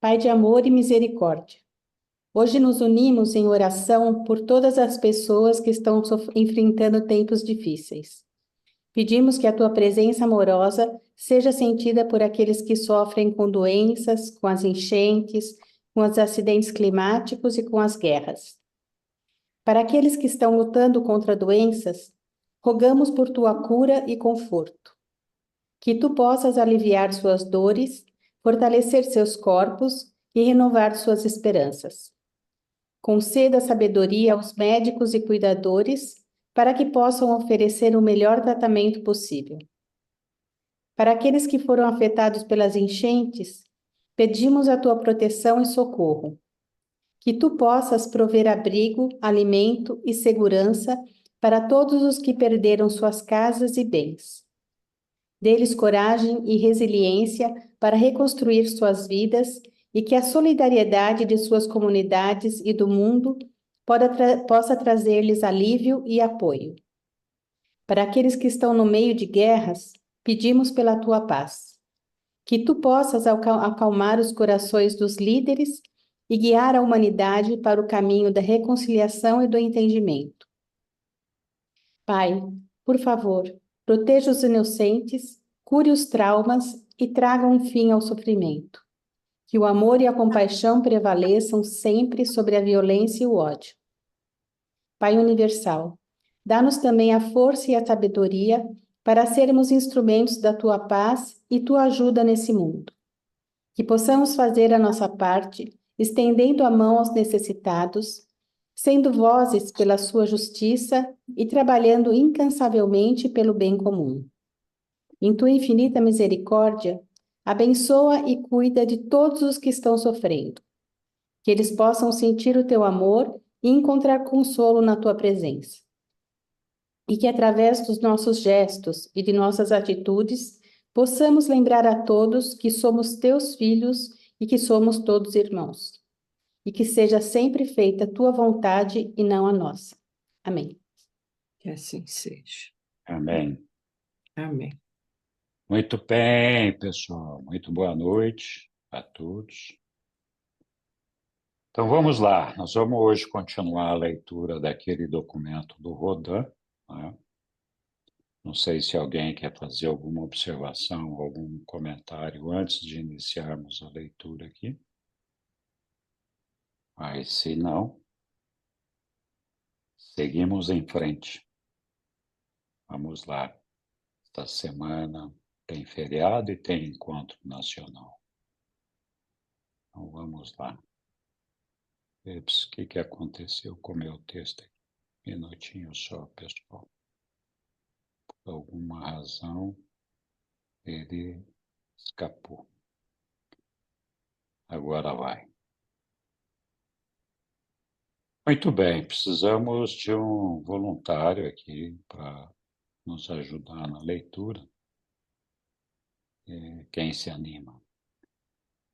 Pai de amor e misericórdia, hoje nos unimos em oração por todas as pessoas que estão enfrentando tempos difíceis. Pedimos que a tua presença amorosa seja sentida por aqueles que sofrem com doenças, com as enchentes, com os acidentes climáticos e com as guerras. Para aqueles que estão lutando contra doenças, rogamos por tua cura e conforto. Que tu possas aliviar suas dores, fortalecer seus corpos e renovar suas esperanças. Conceda sabedoria aos médicos e cuidadores para que possam oferecer o melhor tratamento possível. Para aqueles que foram afetados pelas enchentes, pedimos a tua proteção e socorro. Que tu possas prover abrigo, alimento e segurança para todos os que perderam suas casas e bens. Dê-lhes coragem e resiliência para reconstruir suas vidas e que a solidariedade de suas comunidades e do mundo possa trazer-lhes alívio e apoio. Para aqueles que estão no meio de guerras, pedimos pela tua paz. Que tu possas acalmar os corações dos líderes e guiar a humanidade para o caminho da reconciliação e do entendimento. Pai, por favor, proteja os inocentes, cure os traumas e traga um fim ao sofrimento. Que o amor e a compaixão prevaleçam sempre sobre a violência e o ódio. Pai universal, dá-nos também a força e a sabedoria para sermos instrumentos da tua paz e tua ajuda nesse mundo. Que possamos fazer a nossa parte, estendendo a mão aos necessitados, sendo vozes pela sua justiça e trabalhando incansavelmente pelo bem comum. Em tua infinita misericórdia, abençoa e cuida de todos os que estão sofrendo. Que eles possam sentir o teu amor e encontrar consolo na tua presença. E que através dos nossos gestos e de nossas atitudes, possamos lembrar a todos que somos teus filhos e que somos todos irmãos. E que seja sempre feita a tua vontade e não a nossa. Amém. Que assim seja. Amém. Amém. Muito bem, pessoal. Muito boa noite a todos. Então vamos lá. Nós vamos hoje continuar a leitura daquele documento do Rodin, né? Não sei se alguém quer fazer alguma observação, algum comentário antes de iniciarmos a leitura aqui. Mas se não, seguimos em frente. Vamos lá. Esta semana tem feriado e tem encontro nacional. Então vamos lá. Eps, o que aconteceu com o meu texto aqui? Minutinho só, pessoal. Por alguma razão, ele escapou. Agora vai. Muito bem, precisamos de um voluntário aqui para nos ajudar na leitura. Quem se anima?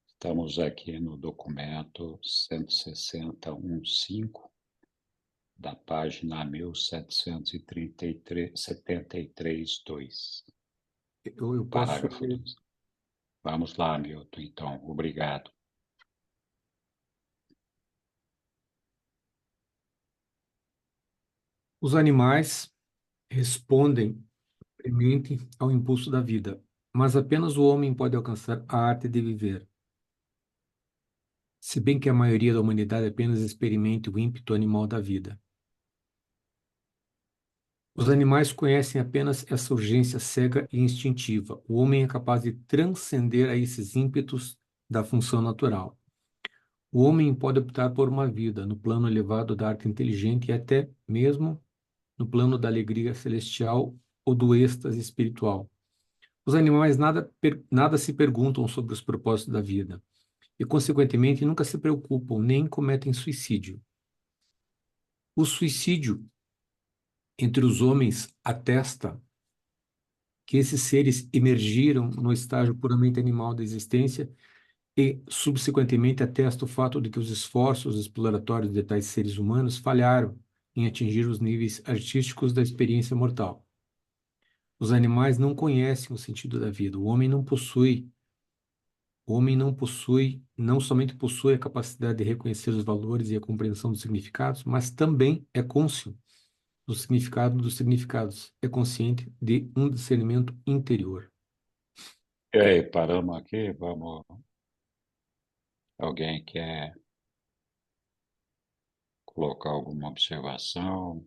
Estamos aqui no documento 160.1.5, da página 1773-2. Eu posso... Parágrafo 2. Vamos lá, Milton, então. Obrigado. Os animais respondem livremente ao impulso da vida, mas apenas o homem pode alcançar a arte de viver. Se bem que a maioria da humanidade apenas experimente o ímpeto animal da vida. Os animais conhecem apenas essa urgência cega e instintiva. O homem é capaz de transcender a esses ímpetos da função natural. O homem pode optar por uma vida no plano elevado da arte inteligente e até mesmo no plano da alegria celestial ou do êxtase espiritual. Os animais nada se perguntam sobre os propósitos da vida e, consequentemente, nunca se preocupam nem cometem suicídio. O suicídio entre os homens atesta que esses seres emergiram no estágio puramente animal da existência e, subsequentemente, atesta o fato de que os esforços exploratórios de tais seres humanos falharam em atingir os níveis artísticos da experiência mortal. Os animais não conhecem o sentido da vida. O homem não possui O homem não somente possui a capacidade de reconhecer os valores e a compreensão dos significados, mas também é cônscio do significado dos significados, é consciente de um discernimento interior. E aí, paramos aqui, vamos. Alguém quer colocar alguma observação?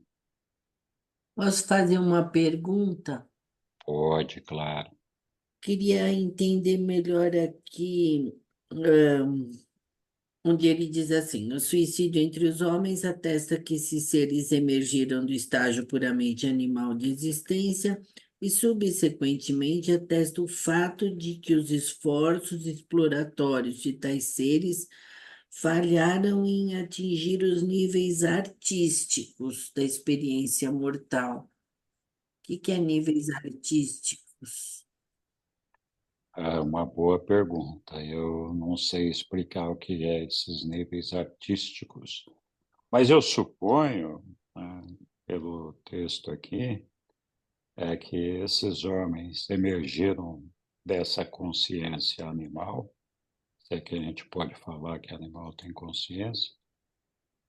Posso fazer uma pergunta? Pode, claro. Queria entender melhor aqui, onde ele diz assim: o suicídio entre os homens atesta que esses seres emergiram do estágio puramente animal de existência e, subsequentemente, atesta o fato de que os esforços exploratórios de tais seres falharam em atingir os níveis artísticos da experiência mortal. O que é níveis artísticos? É uma boa pergunta. Eu não sei explicar o que é esses níveis artísticos, mas eu suponho, né, pelo texto aqui, é que esses homens emergiram dessa consciência animal, se é que a gente pode falar que animal tem consciência,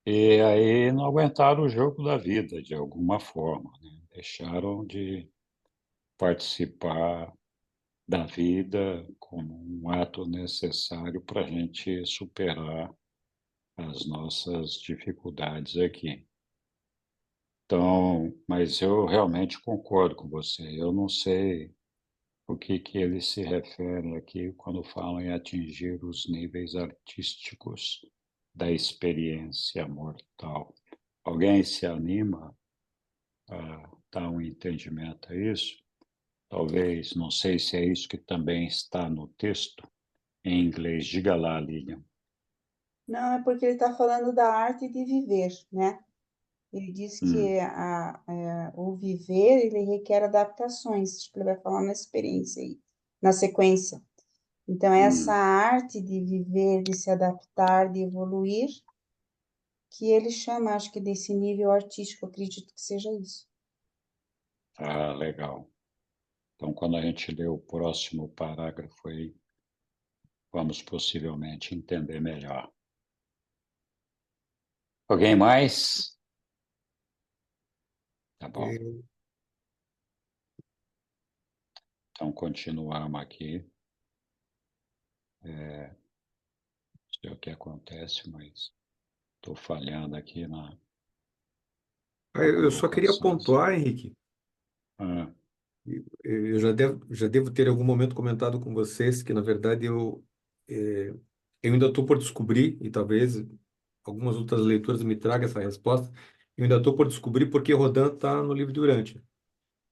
e aí não aguentaram o jogo da vida de alguma forma, né? Deixaram de participar da vida como um ato necessário para a gente superar as nossas dificuldades aqui. Então, mas eu realmente concordo com você. Eu não sei o que eles se referem aqui quando falam em atingir os níveis artísticos da experiência mortal. Alguém se anima a dar um entendimento a isso? Talvez, não sei se é isso que também está no texto em inglês. Diga lá, Lilian. Não, é porque ele está falando da arte de viver, né? Ele diz Hum, que o viver, ele requer adaptações, acho que ele vai falar na experiência aí, na sequência. Então, essa hum. arte de viver, de se adaptar, de evoluir, que ele chama, acho que desse nível artístico, acredito que seja isso. Ah, legal. Então, quando a gente lê o próximo parágrafo aí, vamos possivelmente entender melhor. Alguém mais? Tá bom. É, Então, continuamos aqui. Não sei o que acontece, mas estou falhando aqui na eu só queria colocação. pontuar, Henrique, Ah, eu já devo ter em algum momento comentado com vocês que, na verdade, eu ainda estou por descobrir, e talvez algumas outras leituras me tragam essa resposta, eu ainda estou por descobrir por que Rodin está no livro de Urântia.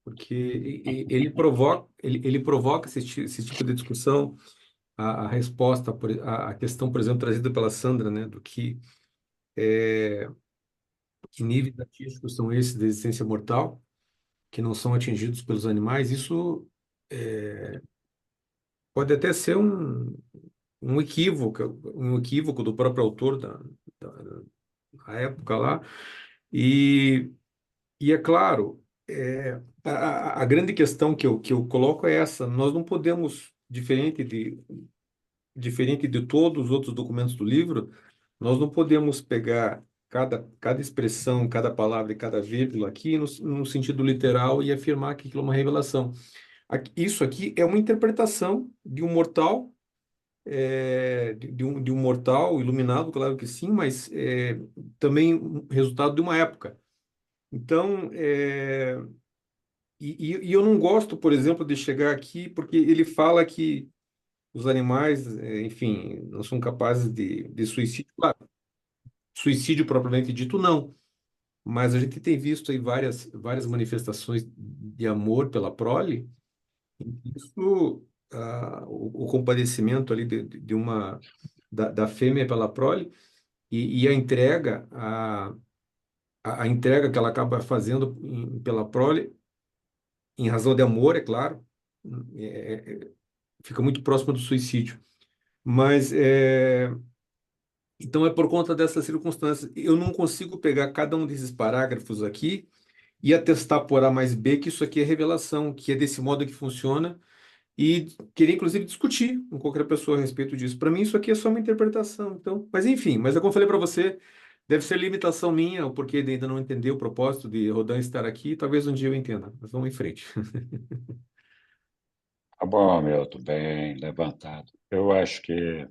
Porque ele provoca esse tipo de discussão, a resposta, a questão, por exemplo, trazida pela Sandra, né, do que níveis artísticos são esses de existência mortal, que não são atingidos pelos animais, isso pode até ser um equívoco do próprio autor da época lá, e, e é claro, a grande questão que eu coloco é essa: nós não podemos, diferente de todos os outros documentos do livro, nós não podemos pegar cada expressão, cada palavra e cada vírgula aqui no sentido literal e afirmar que aquilo é uma revelação. Isso aqui é uma interpretação de um mortal, de um mortal iluminado, claro que sim, mas também um resultado de uma época. Então, e eu não gosto, por exemplo, de chegar aqui, porque ele fala que os animais, enfim, não são capazes de suicídio. Claro, suicídio propriamente dito, não. Mas a gente tem visto aí várias manifestações de amor pela prole. Isso, o compadecimento ali da fêmea pela prole e a entrega que ela acaba fazendo pela prole, em razão de amor, é claro, fica muito próximo do suicídio. Mas então é por conta dessas circunstâncias. Eu não consigo pegar cada um desses parágrafos aqui e atestar por A mais B que isso aqui é revelação, que é desse modo que funciona e queria, inclusive, discutir com qualquer pessoa a respeito disso. Para mim, isso aqui é só uma interpretação. Então, mas enfim, mas como eu falei para você, deve ser limitação minha, o porquê de ainda não entender o propósito de Rodin estar aqui. Talvez um dia eu entenda, mas vamos em frente. Tá bom, Milton, bem levantado. Eu acho que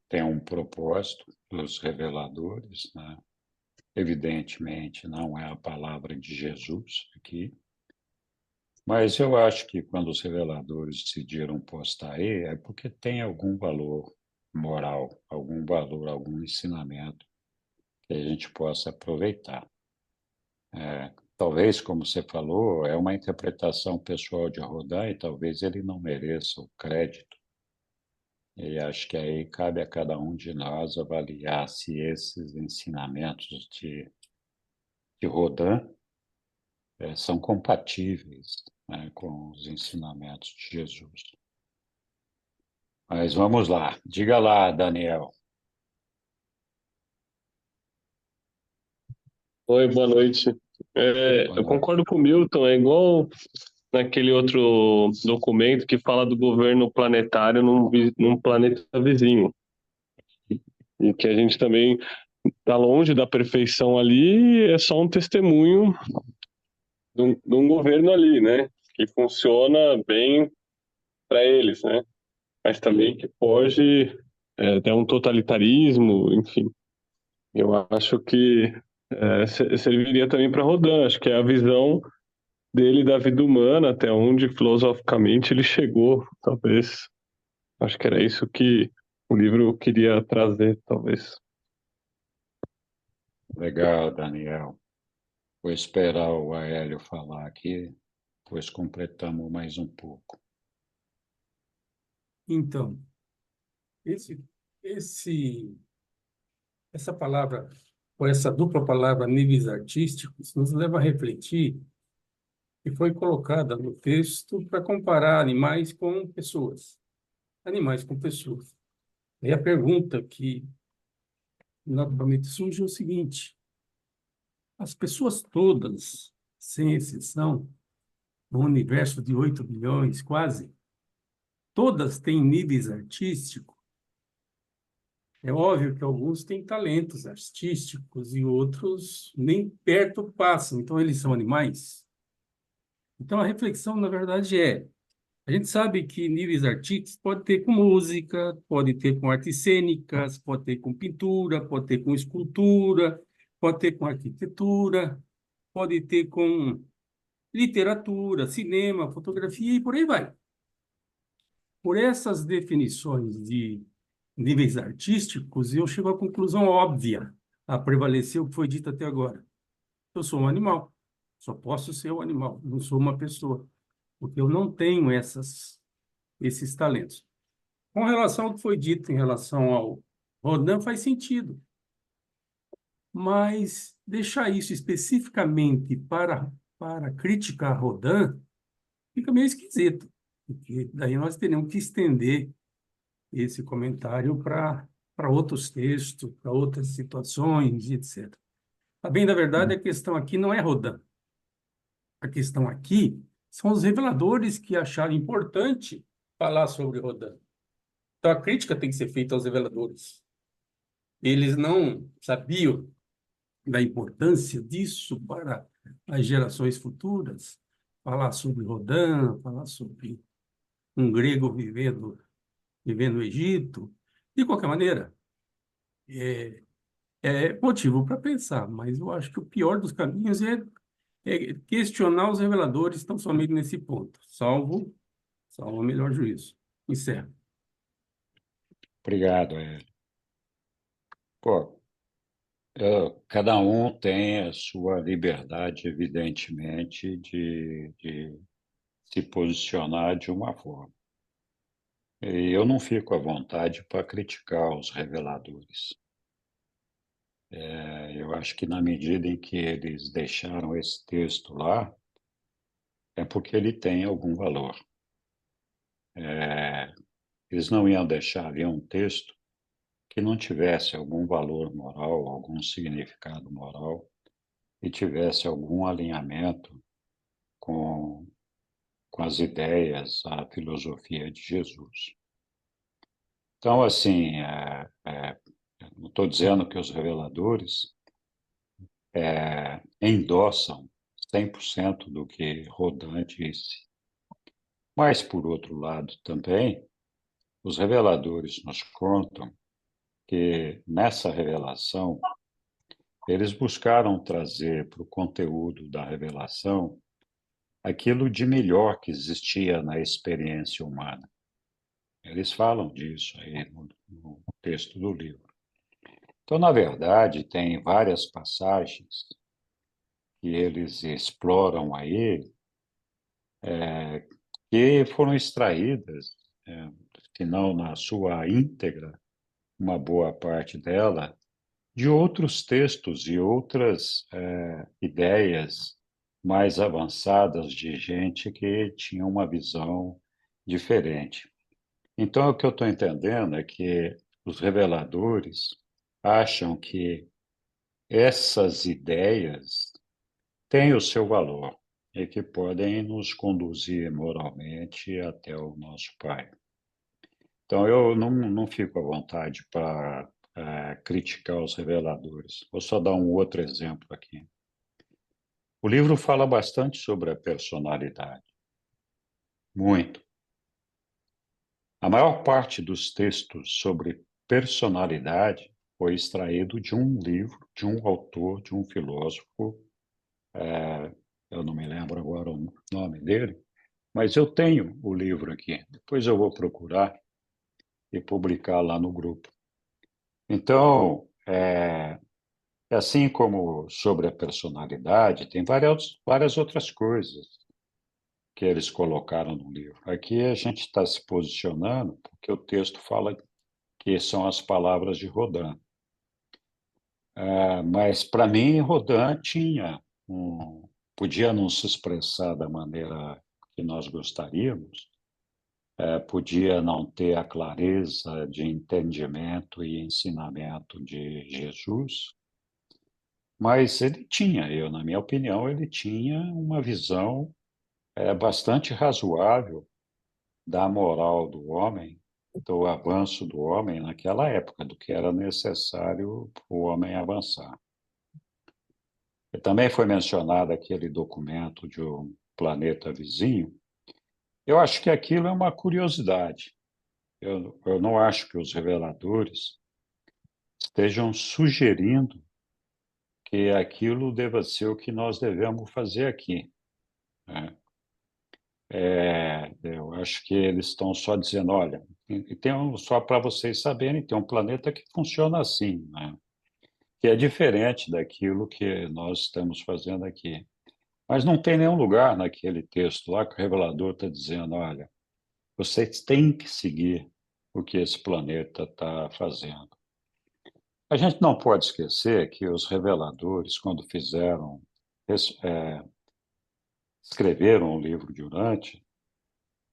tem um propósito dos reveladores, né? Evidentemente, não é a palavra de Jesus aqui, mas eu acho que quando os reveladores decidiram postar aí, é porque tem algum valor moral, algum valor, algum ensinamento que a gente possa aproveitar. Talvez, como você falou, é uma interpretação pessoal de Rodin e talvez ele não mereça o crédito. E acho que aí cabe a cada um de nós avaliar se esses ensinamentos de Rodin são compatíveis, né, com os ensinamentos de Jesus. Mas vamos lá. Diga lá, Daniel. Oi, boa noite. Boa Eu noite. concordo com o Milton, é igual naquele outro documento que fala do governo planetário num planeta vizinho. E que a gente também está longe da perfeição ali, é só um testemunho de um governo ali, né? Que funciona bem para eles, né? Mas também que pode ter um totalitarismo, enfim. Eu acho que serviria também para Rodin, acho que é a visão dele da vida humana, até onde filosoficamente ele chegou, talvez. Acho que era isso que o livro queria trazer, talvez. Legal, Daniel. Vou esperar o Aélio falar aqui, depois completamos mais um pouco. Então, esse, essa palavra, ou essa dupla palavra níveis artísticos, nos leva a refletir que foi colocada no texto para comparar animais com pessoas. Animais com pessoas. E a pergunta que naturalmente surge é o seguinte: as pessoas todas, sem exceção, no universo de 8 bilhões, quase, todas têm níveis artísticos. É óbvio que alguns têm talentos artísticos e outros nem perto passam, então eles são animais. Então a reflexão, na verdade, a gente sabe que níveis artísticos pode ter com música, pode ter com artes cênicas, pode ter com pintura, pode ter com escultura, pode ter com arquitetura, pode ter com literatura, cinema, fotografia e por aí vai. Por essas definições de níveis artísticos, eu chego à conclusão óbvia a prevalecer o que foi dito até agora. Eu sou um animal, só posso ser um animal, não sou uma pessoa, porque eu não tenho esses talentos. Com relação ao que foi dito em relação ao Rodin, faz sentido, mas deixar isso especificamente para criticar Rodin fica meio esquisito, porque daí nós teremos que estender esse comentário para outros textos, para outras situações, etc. A bem da verdade, a questão aqui não é Rodin. A questão aqui são os reveladores que acharam importante falar sobre Rodin. Então, a crítica tem que ser feita aos reveladores. Eles não sabiam da importância disso para as gerações futuras, falar sobre Rodin, falar sobre um grego vivendo no Egito. De qualquer maneira, é motivo para pensar, mas eu acho que o pior dos caminhos é questionar os reveladores tão somente nesse ponto, salvo o melhor juízo. Encerro. Obrigado, Aélio. Pô, cada um tem a sua liberdade, evidentemente, de se posicionar de uma forma. E eu não fico à vontade para criticar os reveladores. Eu acho que na medida em que eles deixaram esse texto lá, é porque ele tem algum valor. Eles não iam deixar ali um texto que não tivesse algum valor moral, algum significado moral e tivesse algum alinhamento com com as ideias, a filosofia de Jesus. Então, assim, não estou dizendo que os reveladores endossam 100% do que Rodin disse. Mas, por outro lado, também, os reveladores nos contam que, nessa revelação, eles buscaram trazer para o conteúdo da revelação aquilo de melhor que existia na experiência humana. Eles falam disso aí no texto do livro. Então, na verdade, tem várias passagens que eles exploram aí, que foram extraídas, se não na sua íntegra, uma boa parte dela, de outros textos e outras ideias mais avançadas de gente que tinha uma visão diferente. Então, o que eu estou entendendo é que os reveladores acham que essas ideias têm o seu valor e que podem nos conduzir moralmente até o nosso Pai. Então, eu não fico à vontade para criticar os reveladores. Vou só dar um outro exemplo aqui. O livro fala bastante sobre a personalidade. Muito. A maior parte dos textos sobre personalidade foi extraído de um livro, de um autor, de um filósofo, eu não me lembro agora o nome dele, mas eu tenho o livro aqui. Depois eu vou procurar e publicar lá no grupo. Então, assim como sobre a personalidade, tem várias outras coisas que eles colocaram no livro. Aqui a gente está se posicionando porque o texto fala que são as palavras de Rodin. Mas, para mim, Rodin podia não se expressar da maneira que nós gostaríamos, podia não ter a clareza de entendimento e ensinamento de Jesus, mas ele tinha, na minha opinião, ele tinha uma visão bastante razoável da moral do homem, do avanço do homem naquela época, do que era necessário para o homem avançar. E também foi mencionado aquele documento de um planeta vizinho. Eu acho que aquilo é uma curiosidade. Eu não acho que os reveladores estejam sugerindo que aquilo deva ser o que nós devemos fazer aqui, né? Eu acho que eles estão só dizendo, olha, só para vocês saberem, tem um planeta que funciona assim, né? Que é diferente daquilo que nós estamos fazendo aqui. Mas não tem nenhum lugar naquele texto lá que o revelador está dizendo, olha, vocês têm que seguir o que esse planeta está fazendo. A gente não pode esquecer que os reveladores, quando escreveram o livro de Urântia,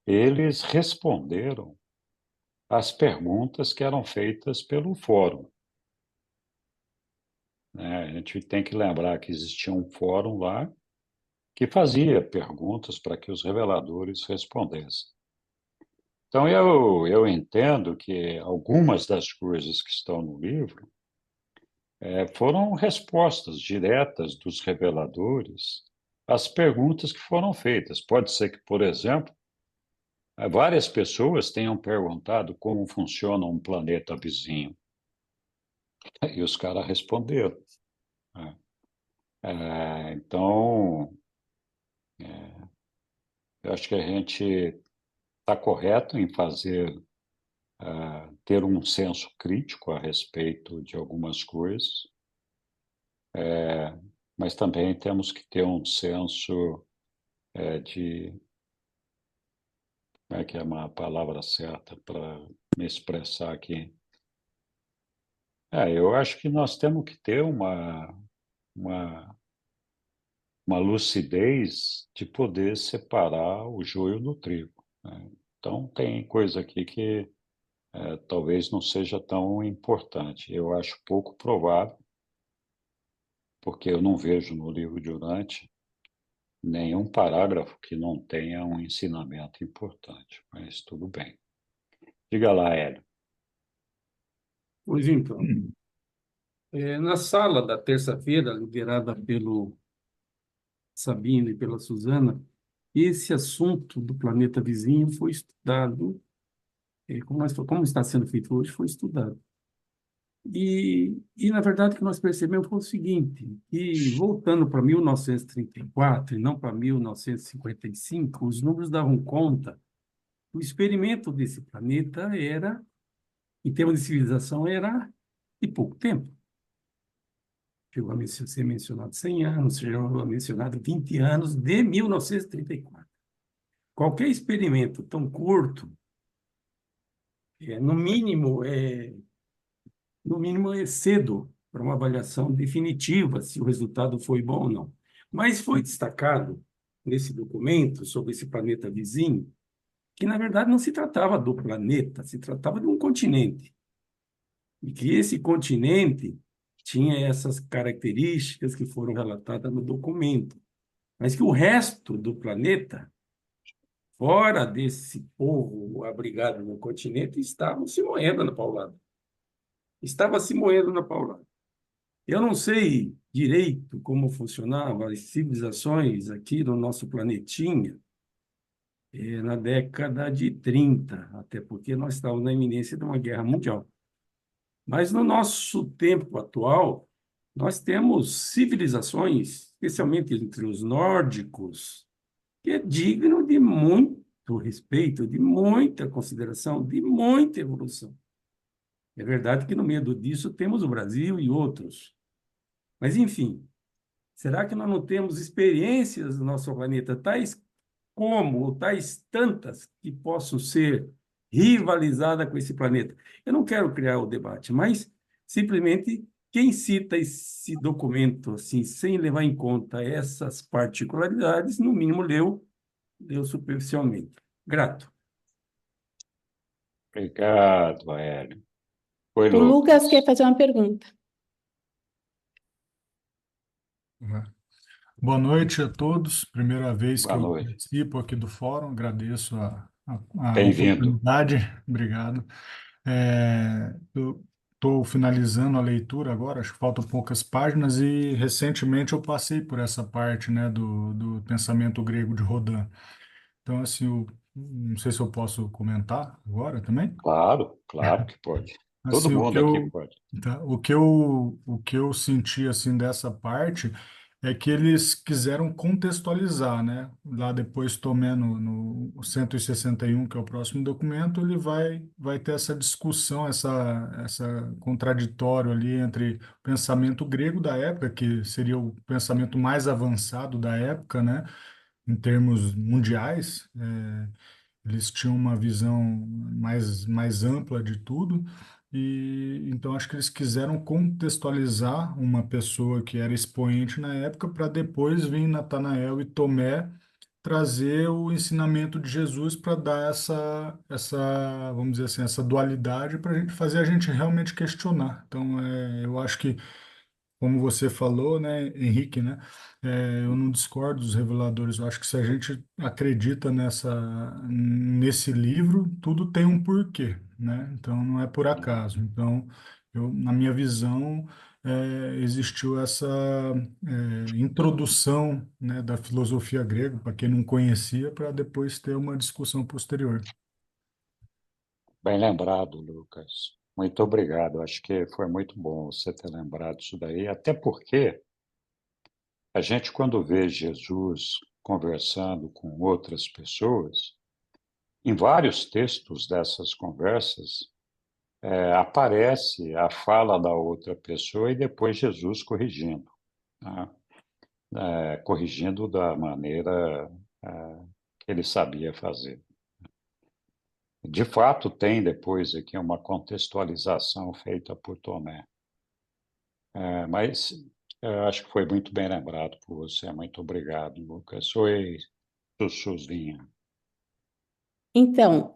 eles responderam às perguntas que eram feitas pelo fórum, né? A gente tem que lembrar que existia um fórum lá que fazia perguntas para que os reveladores respondessem. Então, eu entendo que algumas das coisas que estão no livro foram respostas diretas dos reveladores às perguntas que foram feitas. Pode ser que, por exemplo, várias pessoas tenham perguntado como funciona um planeta vizinho. E os caras responderam, né? Então, eu acho que a gente está correto em ter um senso crítico a respeito de algumas coisas, mas também temos que ter um senso de... Como é que é uma palavra certa para me expressar aqui? Eu acho que nós temos que ter uma, uma lucidez de poder separar o joio do trigo, né? Então, tem coisa aqui que talvez não seja tão importante. Eu acho pouco provável, porque eu não vejo no livro de Urântia nenhum parágrafo que não tenha um ensinamento importante, mas tudo bem. Diga lá, Hélio. Pois então, na sala da terça-feira, liderada pelo Sabino e pela Suzana, esse assunto do planeta vizinho foi estudado, como está sendo feito hoje, foi estudado. Na verdade, o que nós percebemos foi o seguinte, que voltando para 1934 e não para 1955, os números davam conta que o experimento desse planeta era, em termos de civilização, era de pouco tempo. Chegou a ser mencionado 100 anos, chegou a mencionado 20 anos de 1934. Qualquer experimento tão curto, no mínimo é cedo para uma avaliação definitiva se o resultado foi bom ou não. Mas foi destacado nesse documento sobre esse planeta vizinho que, na verdade, não se tratava do planeta, se tratava de um continente. E que esse continente tinha essas características que foram relatadas no documento, mas que o resto do planeta, fora desse povo abrigado no continente, estava se moendo na paulada. Estava se moendo na paulada. Eu não sei direito como funcionavam as civilizações aqui no nosso planetinha na década de 30, até porque nós estávamos na iminência de uma guerra mundial. Mas no nosso tempo atual, nós temos civilizações, especialmente entre os nórdicos, que é digno de muito respeito, de muita consideração, de muita evolução. É verdade que no meio disso temos o Brasil e outros. Mas, enfim, será que nós não temos experiências no nosso planeta tais como, ou tais tantas, que possam ser rivalizadas com esse planeta? Eu não quero criar o debate, mas simplesmente quem cita esse documento assim, sem levar em conta essas particularidades, no mínimo leu superficialmente. Grato. Obrigado, Hélio. Oi, O Lucas Lucas. quer fazer uma pergunta. Boa noite a todos. Primeira vez que Boa eu noite. participo aqui do fórum, agradeço a Bem-vindo. oportunidade. Obrigado. Eu estou finalizando a leitura agora, acho que faltam poucas páginas, e recentemente eu passei por essa parte, né, do pensamento grego de Rodin. Então, assim, não sei se eu posso comentar agora também. Claro que pode. Todo Assim, mundo aqui pode. o que eu senti assim dessa parte é que eles quiseram contextualizar, né? Lá depois Tomé no 161, que é o próximo documento, ele vai ter essa discussão, essa contraditório ali entre o pensamento grego da época, que seria o pensamento mais avançado da época, né? Em termos mundiais, eles tinham uma visão mais ampla de tudo, e então acho que eles quiseram contextualizar uma pessoa que era expoente na época para depois vir Natanael e Tomé trazer o ensinamento de Jesus para dar vamos dizer assim, essa dualidade para a gente fazer a gente realmente questionar. Então, eu acho que como você falou, né, Henrique, né, eu não discordo dos reveladores. Eu acho que se a gente acredita nesse livro, tudo tem um porquê, né? Então não é por acaso. Então, na minha visão, existiu essa introdução, né, da filosofia grega para quem não conhecia, para depois ter uma discussão posterior. Bem lembrado, Lucas. Muito obrigado. Acho que foi muito bom você ter lembrado isso daí, até porque a gente, quando vê Jesus conversando com outras pessoas, em vários textos dessas conversas, aparece a fala da outra pessoa e depois Jesus corrigindo, né? Corrigindo da maneira que ele sabia fazer. De fato, tem depois aqui uma contextualização feita por Tomé. Mas acho que foi muito bem lembrado por você. Muito obrigado, Lucas. Oi, Sussuzinha. Então,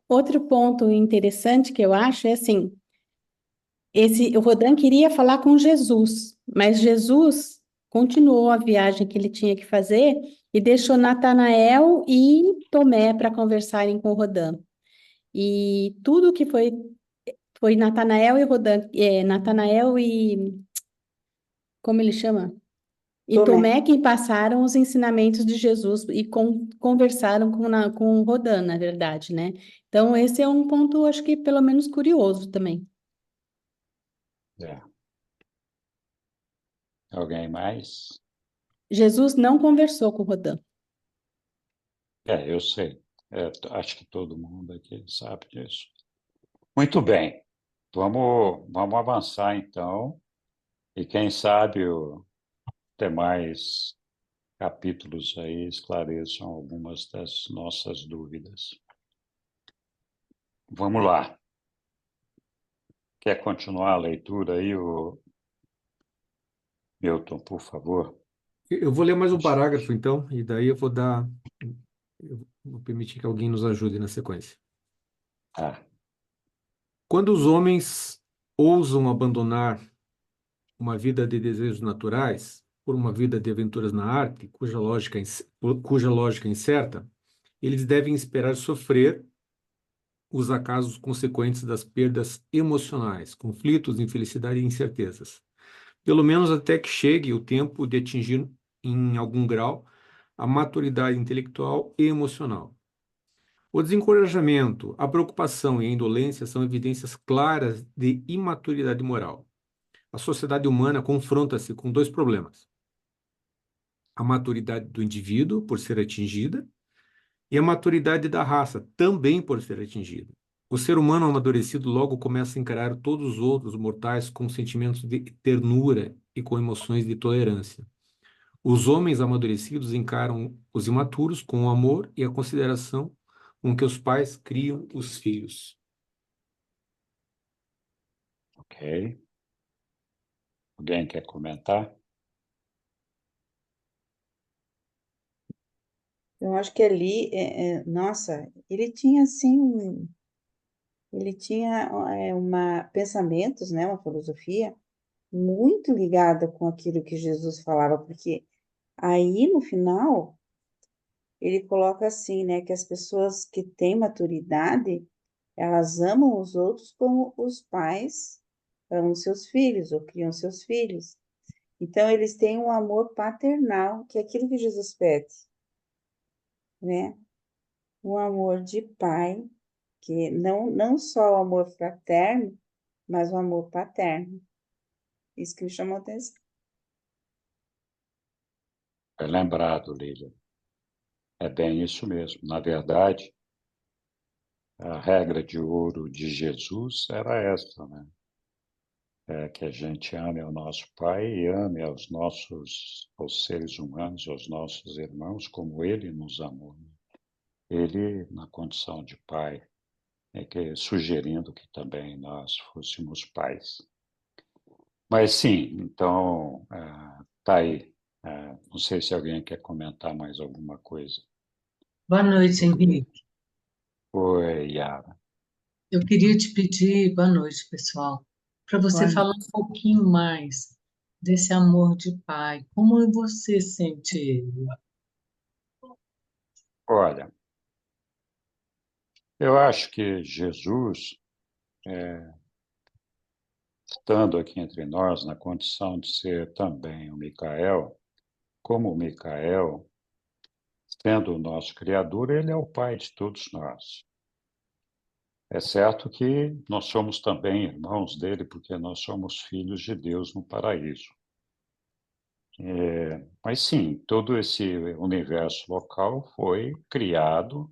outro ponto interessante que eu acho é assim, o Rodin queria falar com Jesus, mas Jesus, continuou a viagem que ele tinha que fazer e deixou Natanael e Tomé para conversarem com Rodã. E tudo que foi Natanael e Rodã, Natanael e como ele chama? E Tomé. Tomé quem passaram os ensinamentos de Jesus e conversaram com Rodã, na verdade, né? Então, esse é um ponto, acho que pelo menos curioso também. É. Alguém mais? Jesus não conversou com Rodã. Eu sei. Acho que todo mundo aqui sabe disso. Muito bem. Vamos avançar, então. E quem sabe os demais capítulos aí esclareçam algumas das nossas dúvidas. Vamos lá. Quer continuar a leitura aí, Milton, por favor? Eu vou ler mais um parágrafo, então, e daí eu vou permitir que alguém nos ajude na sequência. Ah, Quando os homens ousam abandonar uma vida de desejos naturais por uma vida de aventuras na arte, cuja lógica é incerta, eles devem esperar sofrer os acasos consequentes das perdas emocionais, conflitos, infelicidade e incertezas. Pelo menos até que chegue o tempo de atingir, em algum grau, a maturidade intelectual e emocional. O desencorajamento, a preocupação e a indolência são evidências claras de imaturidade moral. A sociedade humana confronta-se com dois problemas: a maturidade do indivíduo, por ser atingida, e a maturidade da raça, também por ser atingida. O ser humano amadurecido logo começa a encarar todos os outros mortais com sentimentos de ternura e com emoções de tolerância. Os homens amadurecidos encaram os imaturos com o amor e a consideração com que os pais criam os filhos. ok. Alguém quer comentar? Eu acho que ali, nossa, ele tinha assim, ele tinha pensamentos, né, uma filosofia muito ligada com aquilo que Jesus falava, porque aí no final ele coloca assim, né, que as pessoas que têm maturidade, elas amam os outros como os pais amam seus filhos ou criam seus filhos. Então eles têm um amor paternal, que é aquilo que Jesus pede, né? Um amor de pai, que não só o amor fraterno, mas o amor paterno. Isso que me chamou a atenção. É lembrado, Lília. É bem isso mesmo. Na verdade, a regra de ouro de Jesus era essa, né? Que a gente ame ao nosso Pai e ame aos seres humanos, aos nossos irmãos, como Ele nos amou. Ele, na condição de Pai, sugerindo que também nós fôssemos pais. Mas sim, então, tá aí. Não sei se alguém quer comentar mais alguma coisa. Boa noite, Henrique. Oi, Yara. Eu queria te pedir, boa noite, pessoal, para você Olha, falar um pouquinho mais desse amor de pai. Como você sente ele? Olha, eu acho que Jesus, estando aqui entre nós, na condição de ser também o Micael, como o Micael, sendo o nosso Criador, ele é o Pai de todos nós. É certo que nós somos também irmãos dele, porque nós somos filhos de Deus no paraíso. Mas sim, todo esse universo local foi criado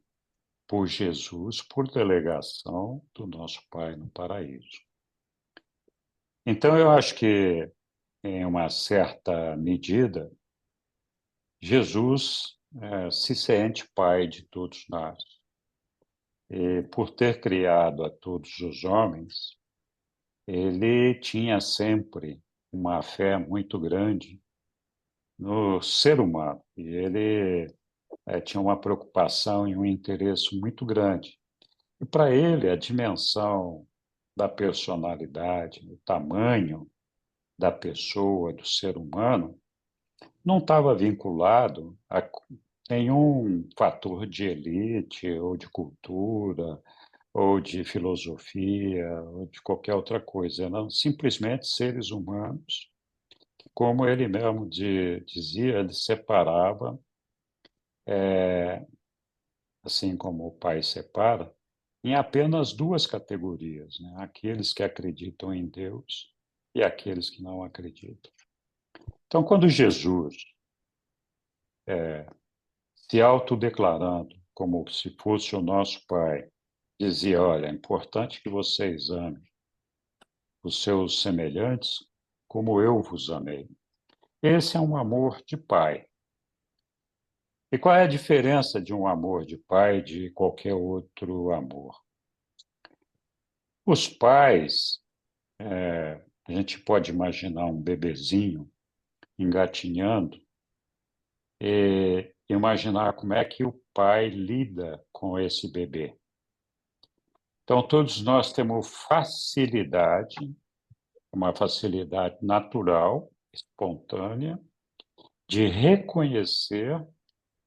por Jesus por delegação do nosso Pai no paraíso. Então, eu acho que, em uma certa medida, Jesus se sente Pai de todos nós. E, por ter criado a todos os homens, ele tinha sempre uma fé muito grande no ser humano. E ele tinha uma preocupação e um interesse muito grande. E para ele, a dimensão da personalidade, o tamanho da pessoa, do ser humano, não estava vinculado a nenhum fator de elite ou de cultura ou de filosofia ou de qualquer outra coisa. Eram simplesmente seres humanos, que, como ele mesmo dizia, ele separava, assim como o pai separa, em apenas duas categorias, né? Aqueles que acreditam em Deus e aqueles que não acreditam. Então, quando Jesus, se autodeclarando como se fosse o nosso Pai, dizia: olha, é importante que vocês amem os seus semelhantes como eu vos amei. Esse é um amor de pai. E qual é a diferença de um amor de pai de qualquer outro amor? Os pais, a gente pode imaginar um bebezinho engatinhando e imaginar como é que o pai lida com esse bebê. Então, todos nós temos facilidade, uma facilidade natural, espontânea, de reconhecer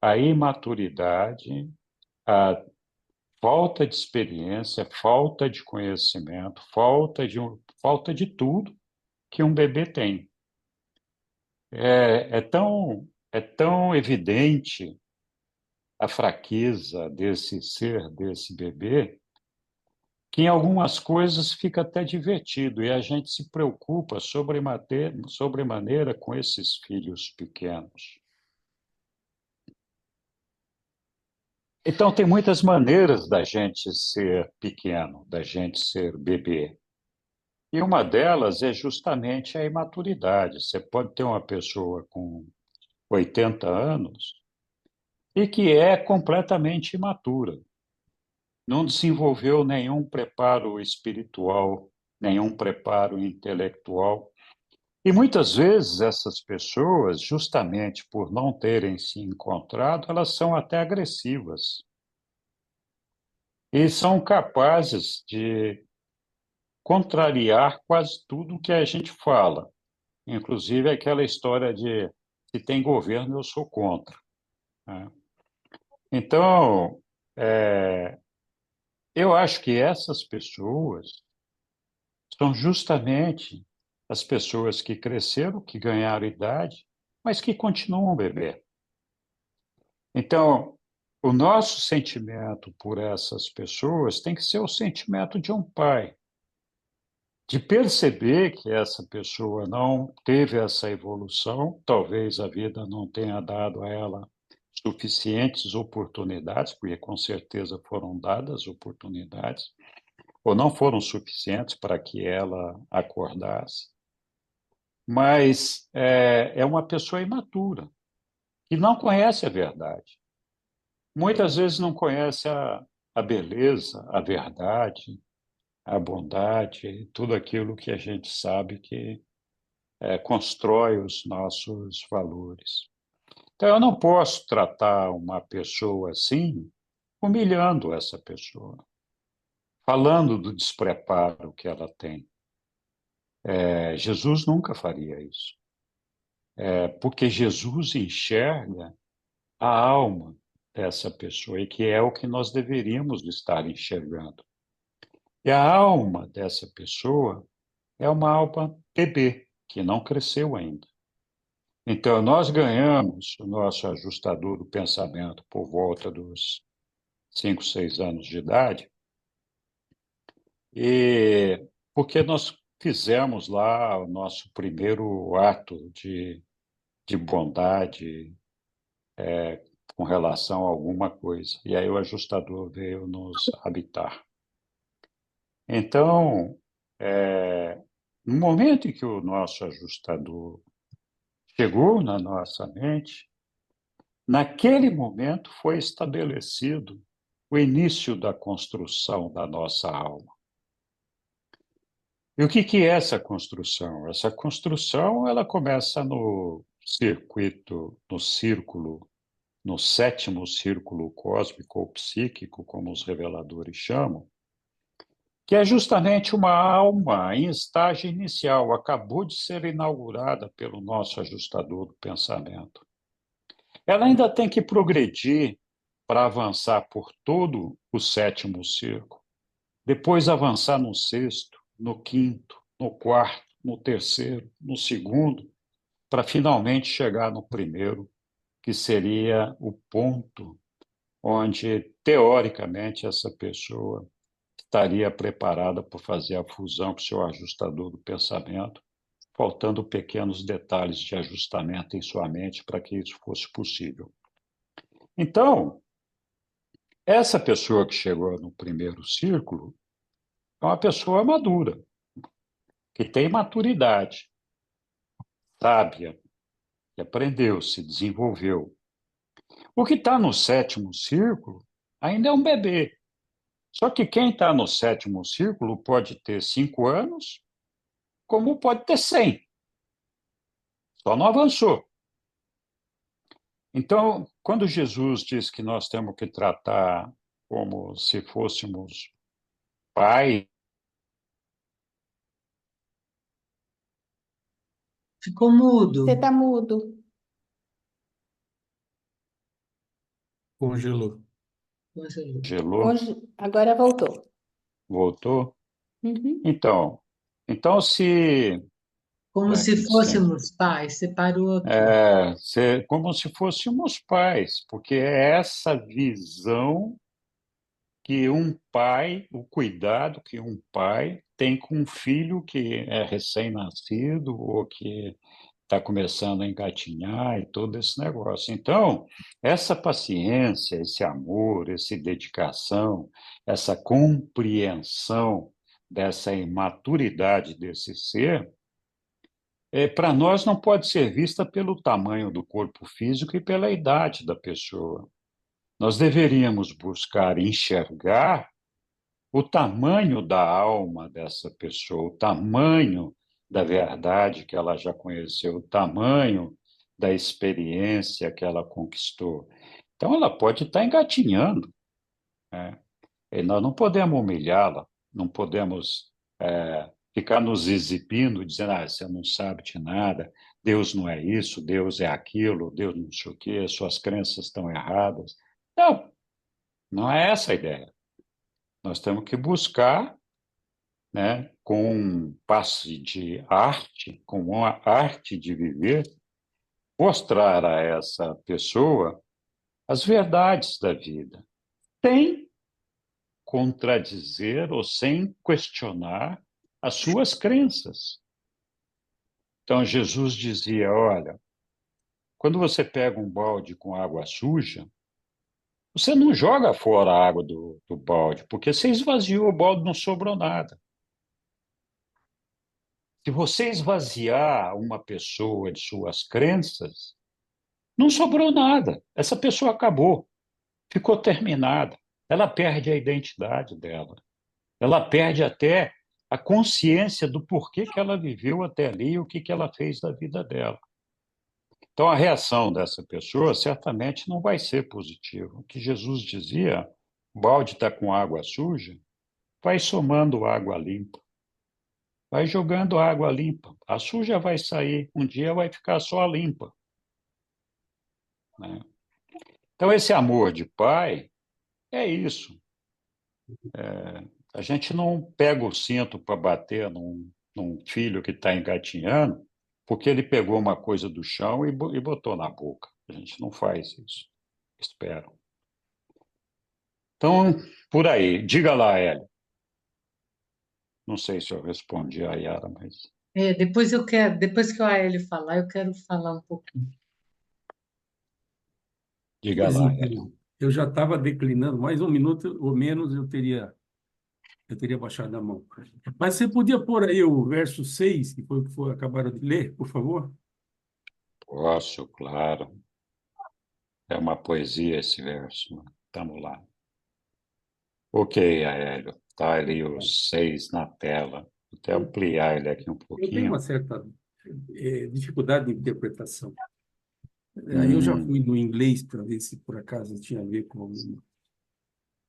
a imaturidade, a falta de experiência, falta de conhecimento, falta de tudo que um bebê tem. É tão evidente a fraqueza desse ser, desse bebê, que em algumas coisas fica até divertido e a gente se preocupa sobremaneira com esses filhos pequenos. Então, tem muitas maneiras da gente ser pequeno, da gente ser bebê. E uma delas é justamente a imaturidade. Você pode ter uma pessoa com 80 anos e que é completamente imatura, não desenvolveu nenhum preparo espiritual, nenhum preparo intelectual. E muitas vezes essas pessoas, justamente por não terem se encontrado, elas são até agressivas e são capazes de contrariar quase tudo que a gente fala, inclusive aquela história de se tem governo, eu sou contra, né? Então, eu acho que essas pessoas são justamente as pessoas que cresceram, que ganharam idade, mas que continuam bebê. Então, o nosso sentimento por essas pessoas tem que ser o sentimento de um pai, de perceber que essa pessoa não teve essa evolução, talvez a vida não tenha dado a ela suficientes oportunidades, porque com certeza foram dadas oportunidades, ou não foram suficientes para que ela acordasse. Mas é uma pessoa imatura, que não conhece a verdade. Muitas vezes não conhece a beleza, a verdade, a bondade, tudo aquilo que a gente sabe que constrói os nossos valores. Então, eu não posso tratar uma pessoa assim, humilhando essa pessoa, falando do despreparo que ela tem. Jesus nunca faria isso, porque Jesus enxerga a alma dessa pessoa e que é o que nós deveríamos estar enxergando. E a alma dessa pessoa é uma alma bebê, que não cresceu ainda. Então, nós ganhamos o nosso ajustador do pensamento por volta dos 5, 6 anos de idade, e porque nós fizemos lá o nosso primeiro ato de bondade com relação a alguma coisa. E aí o ajustador veio nos habitar. Então, no momento em que o nosso ajustador chegou na nossa mente, naquele momento foi estabelecido o início da construção da nossa alma. E o que é essa construção? Essa construção ela começa no circuito, no círculo, no sétimo círculo cósmico ou psíquico, como os reveladores chamam, que é justamente uma alma em estágio inicial, acabou de ser inaugurada pelo nosso ajustador do pensamento. Ela ainda tem que progredir para avançar por todo o sétimo círculo, depois avançar no sexto, no quinto, no quarto, no terceiro, no segundo, para finalmente chegar no primeiro, que seria o ponto onde, teoricamente, essa pessoa estaria preparada para fazer a fusão com o seu ajustador do pensamento, faltando pequenos detalhes de ajustamento em sua mente para que isso fosse possível. Então, essa pessoa que chegou no primeiro círculo é uma pessoa madura, que tem maturidade, sábia, que aprendeu, se desenvolveu. O que está no sétimo círculo ainda é um bebê. Só que quem está no sétimo círculo pode ter 5 anos, como pode ter 100. Só não avançou. Então, quando Jesus diz que nós temos que tratar como se fôssemos pai, Ficou mudo. Você está mudo. Congelou. Congelou. gelou, Agora voltou. voltou. Uhum. Então se Como se aqui, sim, fôssemos pais, separou aqui. como se fôssemos pais, porque é essa visão que um pai, o cuidado que um pai tem com um filho que é recém-nascido ou que está começando a engatinhar e todo esse negócio. Então, essa paciência, esse amor, essa dedicação, essa compreensão dessa imaturidade desse ser, para nós não pode ser vista pelo tamanho do corpo físico e pela idade da pessoa. Nós deveríamos buscar enxergar o tamanho da alma dessa pessoa, o tamanho da verdade que ela já conheceu, o tamanho da experiência que ela conquistou. Então, ela pode estar engatinhando, né? E nós não podemos humilhá-la, não podemos ficar nos exibindo, dizendo, você não sabe de nada, Deus não é isso, Deus é aquilo, Deus não sei o quê, suas crenças estão erradas. Não, não é essa a ideia. Nós temos que buscar, né, com um passe de arte, com uma arte de viver, mostrar a essa pessoa as verdades da vida, sem contradizer ou sem questionar as suas crenças. Então, Jesus dizia: olha, quando você pega um balde com água suja, você não joga fora a água do balde, porque você esvaziou o balde, não sobrou nada. Se você esvaziar uma pessoa de suas crenças, não sobrou nada. Essa pessoa acabou, ficou terminada. Ela perde a identidade dela. Ela perde até a consciência do porquê que ela viveu até ali e o que ela fez da vida dela. Então, a reação dessa pessoa certamente não vai ser positiva. O que Jesus dizia, o balde está com água suja, vai somando água limpa. Vai jogando água limpa. A suja vai sair, um dia vai ficar só a limpa, né? Então, esse amor de pai é isso. A gente não pega o cinto para bater num filho que está engatinhando, porque ele pegou uma coisa do chão e botou na boca. A gente não faz isso. Espero. Então, por aí. Diga lá, Hélio. Não sei se eu respondi a Yara, mas Depois que o Aélio falar, eu quero falar um pouquinho. diga Pois lá, Hélio. então, eu já estava declinando, mais um minuto ou menos eu teria baixado a mão. Mas você podia pôr aí o verso 6, que foi o que acabaram de ler, por favor? Posso, claro. É uma poesia esse verso. Vamos lá. Ok, Hélio. Está ali os 6 na tela. Vou até ampliar ele aqui um Eu tenho uma pouquinho. certa dificuldade de interpretação. Aí eu já Hum, fui no inglês para ver se por acaso tinha a ver com algum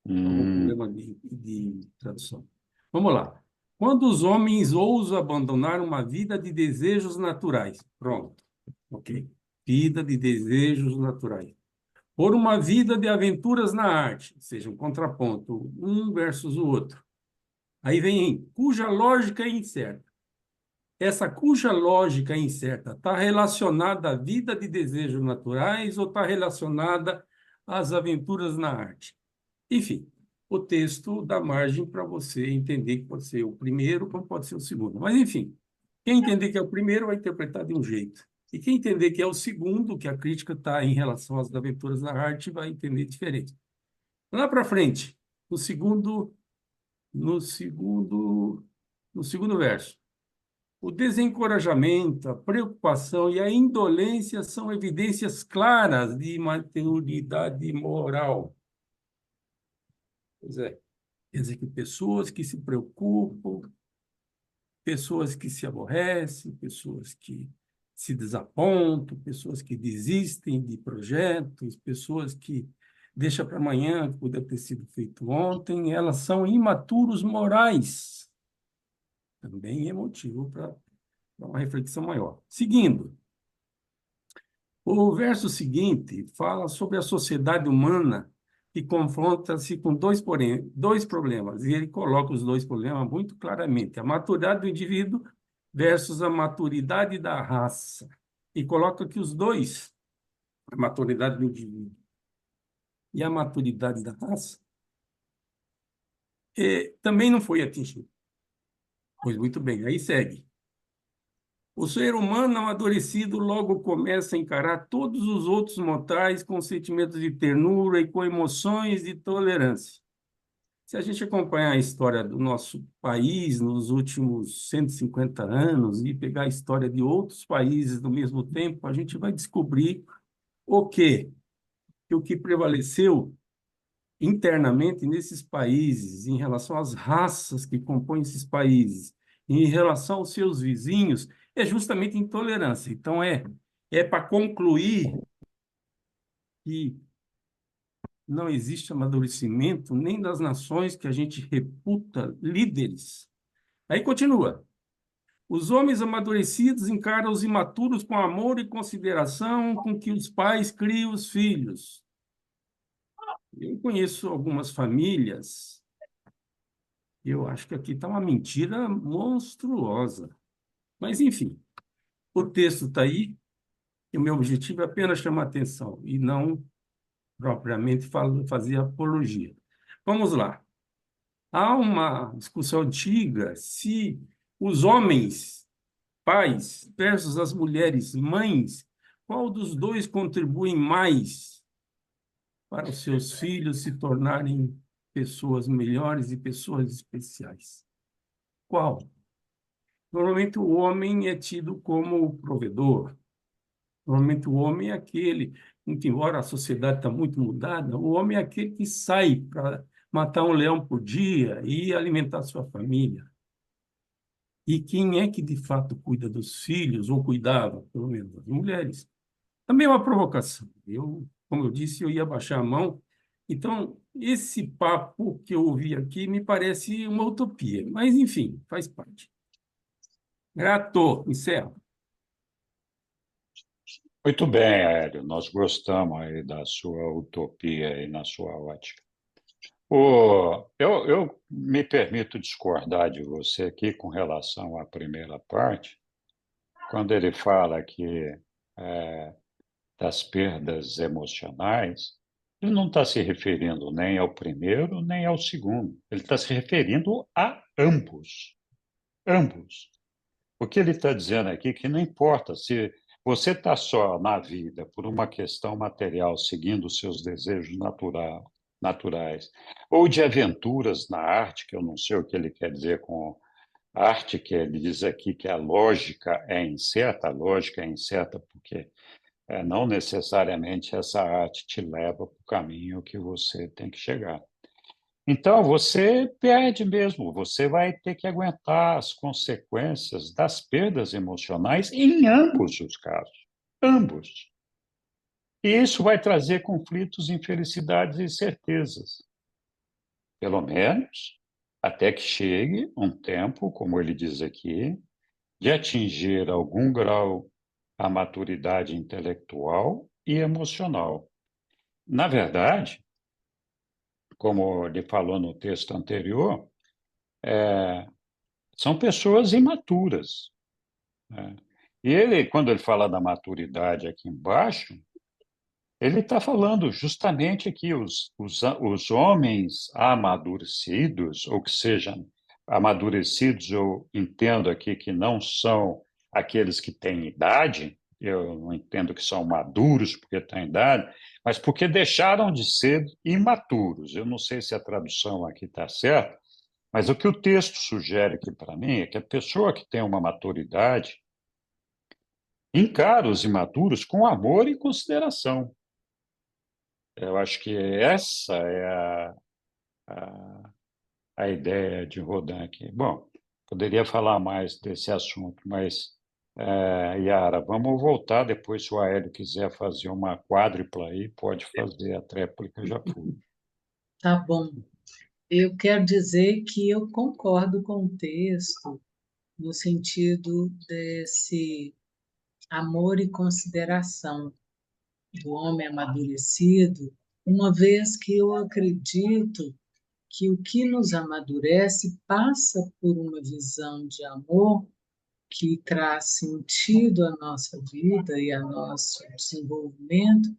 hum, problema de tradução. Vamos lá. Quando os homens ousam abandonar uma vida de desejos naturais. Pronto. Ok. Vida de desejos naturais. Por uma vida de aventuras na arte, ou seja, um contraponto, um versus o outro. Aí vem cuja lógica é incerta. Essa cuja lógica é incerta está relacionada à vida de desejos naturais ou está relacionada às aventuras na arte? Enfim, o texto dá margem para você entender que pode ser o primeiro, como pode ser o segundo. Mas, enfim, quem entender que é o primeiro vai interpretar de um jeito. E quem entender que é o segundo, que a crítica está em relação às aventuras na arte, vai entender diferente. Lá para frente, no segundo verso. O desencorajamento, a preocupação e a indolência são evidências claras de maturidade moral. Pois é. Quer dizer que pessoas que se preocupam, pessoas que se aborrecem, pessoas que se desapontam, pessoas que desistem de projetos, pessoas que deixam para amanhã, que poderia ter sido feito ontem, elas são imaturos morais. Também é motivo para uma reflexão maior. Seguindo, o verso seguinte fala sobre a sociedade humana que confronta-se com dois problemas, e ele coloca os dois problemas muito claramente: a maturidade do indivíduo versus a maturidade da raça. E coloca que os dois, a maturidade do indivíduo e a maturidade da raça, também não foi atingido. Pois muito bem, aí segue. O ser humano amadurecido logo começa a encarar todos os outros mortais com sentimentos de ternura e com emoções de tolerância. Se a gente acompanhar a história do nosso país nos últimos 150 anos e pegar a história de outros países no mesmo tempo, a gente vai descobrir o quê? Que o que prevaleceu internamente nesses países, em relação às raças que compõem esses países, em relação aos seus vizinhos, é justamente intolerância. Então, é para concluir que não existe amadurecimento nem das nações que a gente reputa líderes. Aí continua. Os homens amadurecidos encaram os imaturos com amor e consideração com que os pais criam os filhos. Eu conheço algumas famílias, eu acho que aqui está uma mentira monstruosa. Mas, enfim, o texto está aí, e o meu objetivo é apenas chamar atenção, e não propriamente fazer apologia. Vamos lá. Há uma discussão antiga se os homens, pais, versus as mulheres, mães, qual dos dois contribui mais para os seus filhos se tornarem pessoas melhores e pessoas especiais? Qual? Normalmente o homem é tido como o provedor. Normalmente o homem é aquele, muito embora a sociedade está muito mudada, o homem é aquele que sai para matar um leão por dia e alimentar sua família. E quem é que de fato cuida dos filhos, ou cuidava, pelo menos, das mulheres? Também é uma provocação. Como eu disse, eu ia baixar a mão. Então, esse papo que eu ouvi aqui me parece uma utopia. Mas, enfim, faz parte. Grato, encerro. Muito bem, Hélio, nós gostamos aí da sua utopia e na sua ótica. Eu me permito discordar de você aqui com relação à primeira parte, quando ele fala que das perdas emocionais, ele não está se referindo nem ao primeiro nem ao segundo, ele está se referindo a ambos. Ambos. O que ele está dizendo aqui é que não importa se você está só na vida por uma questão material, seguindo os seus desejos naturais, ou de aventuras na arte, que eu não sei o que ele quer dizer com arte, que ele diz aqui que a lógica é incerta porque não necessariamente essa arte te leva para o caminho que você tem que chegar. Então, você perde mesmo, você vai ter que aguentar as consequências das perdas emocionais em ambos os casos. Ambos. E isso vai trazer conflitos, infelicidades e incertezas. Pelo menos até que chegue um tempo, como ele diz aqui, de atingir algum grau a maturidade intelectual e emocional. Na verdade, como ele falou no texto anterior, são pessoas imaturas, né? E ele, quando ele fala da maturidade aqui embaixo, ele está falando justamente aqui, os homens amadurecidos, ou que sejam amadurecidos, eu entendo aqui que não são aqueles que têm idade, eu não entendo que são maduros porque têm idade, mas porque deixaram de ser imaturos. Eu não sei se a tradução aqui está certa, mas o que o texto sugere aqui para mim é que a pessoa que tem uma maturidade encara os imaturos com amor e consideração. Eu acho que essa é a, a ideia de Rodin aqui. Bom, poderia falar mais desse assunto, mas, Yara, vamos voltar depois, se o Aélio quiser fazer uma quádrupla aí, pode fazer, a tréplica já foi. Tá bom. Eu quero dizer que eu concordo com o texto no sentido desse amor e consideração do homem amadurecido, uma vez que eu acredito que o que nos amadurece passa por uma visão de amor que traz sentido à nossa vida e ao nosso desenvolvimento,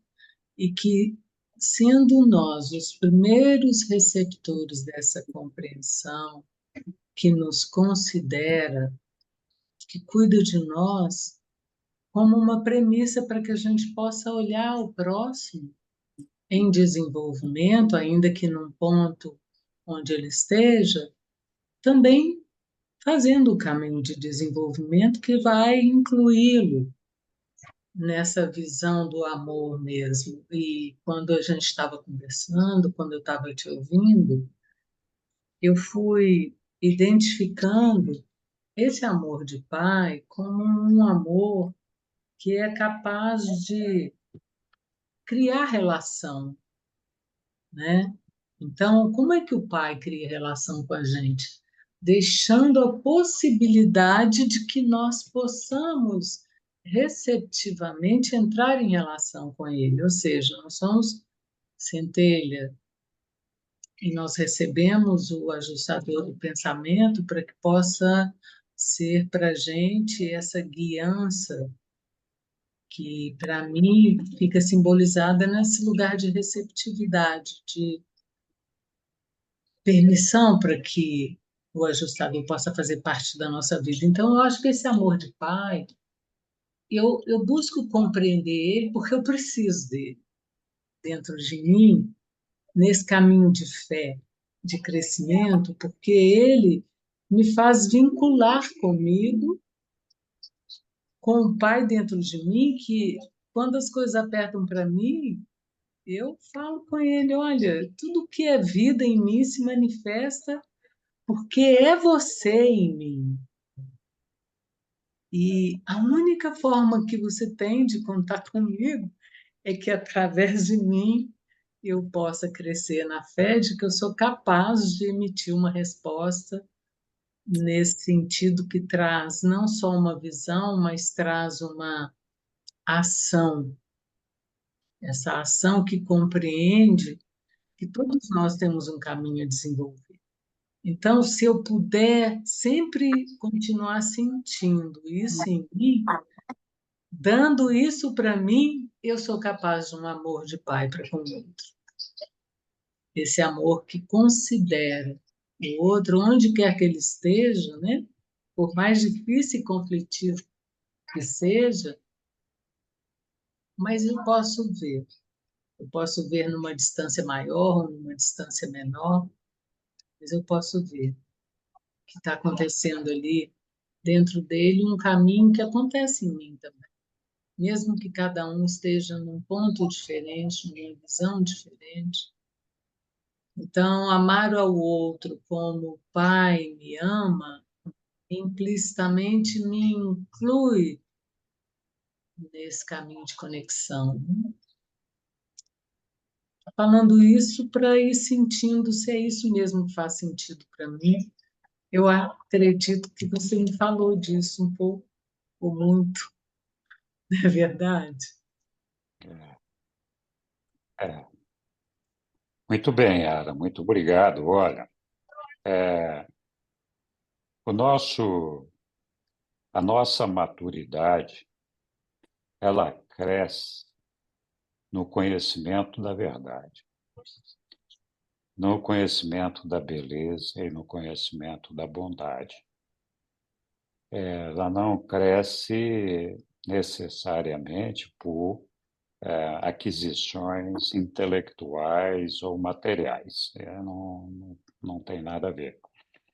e que, sendo nós os primeiros receptores dessa compreensão, que nos considera, que cuida de nós, como uma premissa para que a gente possa olhar o próximo em desenvolvimento, ainda que num ponto onde ele esteja, também fazendo o caminho de desenvolvimento que vai incluí-lo nessa visão do amor mesmo. E quando a gente estava conversando, quando eu estava te ouvindo, eu fui identificando esse amor de pai como um amor que é capaz de criar relação, né? Então, como é que o pai cria relação com a gente? Deixando a possibilidade de que nós possamos receptivamente entrar em relação com ele, ou seja, nós somos centelha e nós recebemos o ajustador do pensamento para que possa ser para a gente essa guiança que, para mim, fica simbolizada nesse lugar de receptividade, de permissão para que o ajustador possa fazer parte da nossa vida. Então, eu acho que esse amor de pai, eu busco compreender ele porque eu preciso dele dentro de mim, nesse caminho de fé, de crescimento, porque ele me faz vincular comigo, com o pai dentro de mim, que quando as coisas apertam para mim, eu falo com ele, olha, tudo que é vida em mim se manifesta porque é você em mim. E a única forma que você tem de contar comigo é que, através de mim, eu possa crescer na fé de que eu sou capaz de emitir uma resposta nesse sentido que traz não só uma visão, mas traz uma ação. Essa ação que compreende que todos nós temos um caminho a desenvolver. Então, se eu puder sempre continuar sentindo isso em mim, dando isso para mim, eu sou capaz de um amor de pai para com o outro. Esse amor que considera o outro, onde quer que ele esteja, né? Por mais difícil e conflitivo que seja, mas eu posso ver. Eu posso ver numa distância maior, numa distância menor, mas eu posso ver que está acontecendo ali dentro dele um caminho que acontece em mim também. Mesmo que cada um esteja num ponto diferente, numa visão diferente. Então, amar ao outro como o Pai me ama, implicitamente me inclui nesse caminho de conexão. falando isso para ir sentindo se é isso mesmo que faz sentido para mim. Eu acredito que você me falou disso um pouco ou muito, não é verdade? É. Muito bem, Yara, muito obrigado. Olha, o a nossa maturidade, ela cresce no conhecimento da verdade, no conhecimento da beleza e no conhecimento da bondade. Ela não cresce necessariamente por aquisições intelectuais ou materiais. Não tem nada a ver.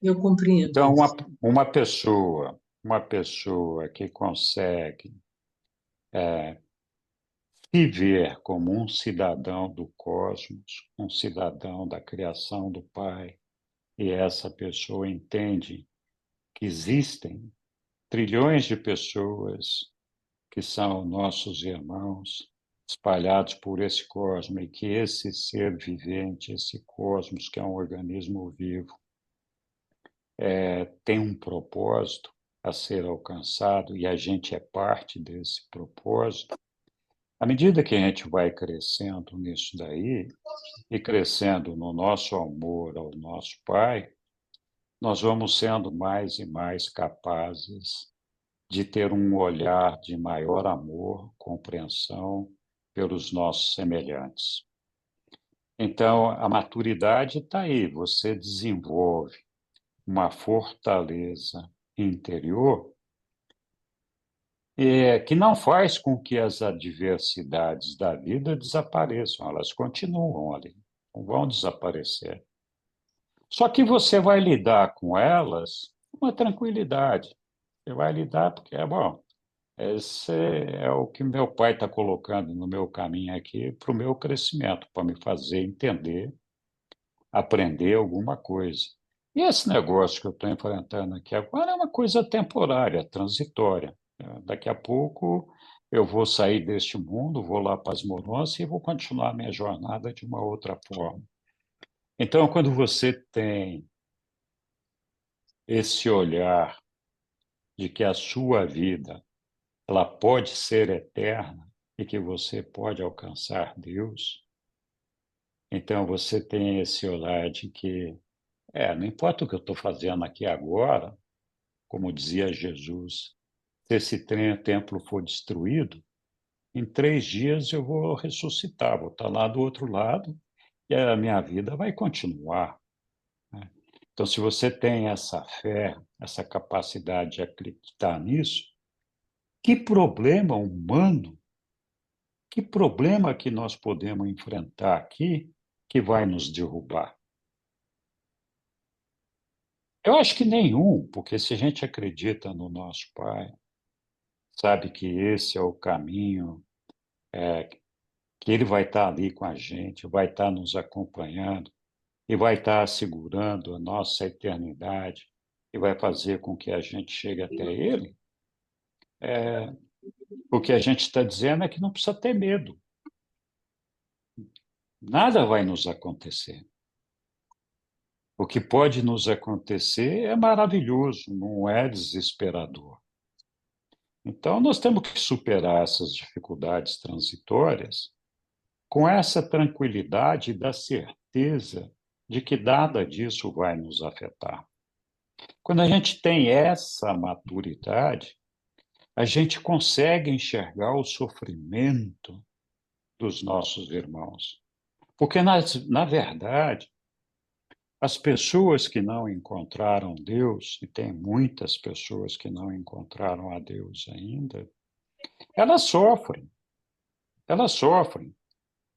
Eu compreendo Então, isso. uma pessoa que consegue se ver como um cidadão do cosmos, um cidadão da criação do Pai, e essa pessoa entende que existem trilhões de pessoas que são nossos irmãos, espalhados por esse cosmos, e que esse ser vivente, esse cosmos, que é um organismo vivo, tem um propósito a ser alcançado, e a gente é parte desse propósito. À medida que a gente vai crescendo nisso daí, e crescendo no nosso amor ao nosso Pai, nós vamos sendo mais e mais capazes de ter um olhar de maior amor, compreensão pelos nossos semelhantes. Então, a maturidade está aí, você desenvolve uma fortaleza interior que não faz com que as adversidades da vida desapareçam, elas continuam ali, não vão desaparecer. Só que você vai lidar com elas com uma tranquilidade. Você vai lidar porque, bom, esse é o que meu pai está colocando no meu caminho aqui para o meu crescimento, para me fazer entender, aprender alguma coisa. E esse negócio que eu estou enfrentando aqui agora é uma coisa temporária, transitória. Daqui a pouco eu vou sair deste mundo, vou lá para as Morôncias e vou continuar a minha jornada de uma outra forma. Então, quando você tem esse olhar de que a sua vida ela pode ser eterna e que você pode alcançar Deus, então você tem esse olhar de que, não importa o que eu estou fazendo aqui agora, como dizia Jesus, se esse templo for destruído, em 3 dias eu vou ressuscitar, vou estar lá do outro lado e a minha vida vai continuar, né? Então, se você tem essa fé, essa capacidade de acreditar nisso, que problema humano, que problema que nós podemos enfrentar aqui que vai nos derrubar? Eu acho que nenhum, porque se a gente acredita no nosso Pai, sabe que esse é o caminho, que Ele vai estar ali com a gente, vai estar nos acompanhando e vai estar assegurando a nossa eternidade e vai fazer com que a gente chegue até Ele, o que a gente está dizendo é que não precisa ter medo. Nada vai nos acontecer. O que pode nos acontecer é maravilhoso, não é desesperador. Então, nós temos que superar essas dificuldades transitórias com essa tranquilidade da certeza de que nada disso vai nos afetar. Quando a gente tem essa maturidade, a gente consegue enxergar o sofrimento dos nossos irmãos. Porque, na verdade, as pessoas que não encontraram Deus, e tem muitas pessoas que não encontraram a Deus ainda, elas sofrem, elas sofrem.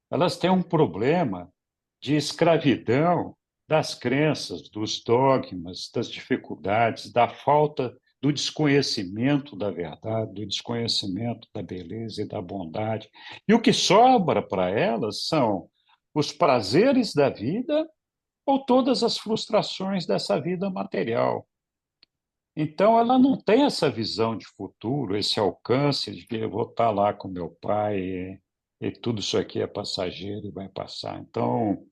Elas têm um problema de escravidão das crenças, dos dogmas, das dificuldades, da falta do desconhecimento da verdade, do desconhecimento da beleza e da bondade. E o que sobra para elas são os prazeres da vida ou todas as frustrações dessa vida material. Então, ela não tem essa visão de futuro, esse alcance de que eu vou estar lá com meu pai e tudo isso aqui é passageiro e vai passar. Então,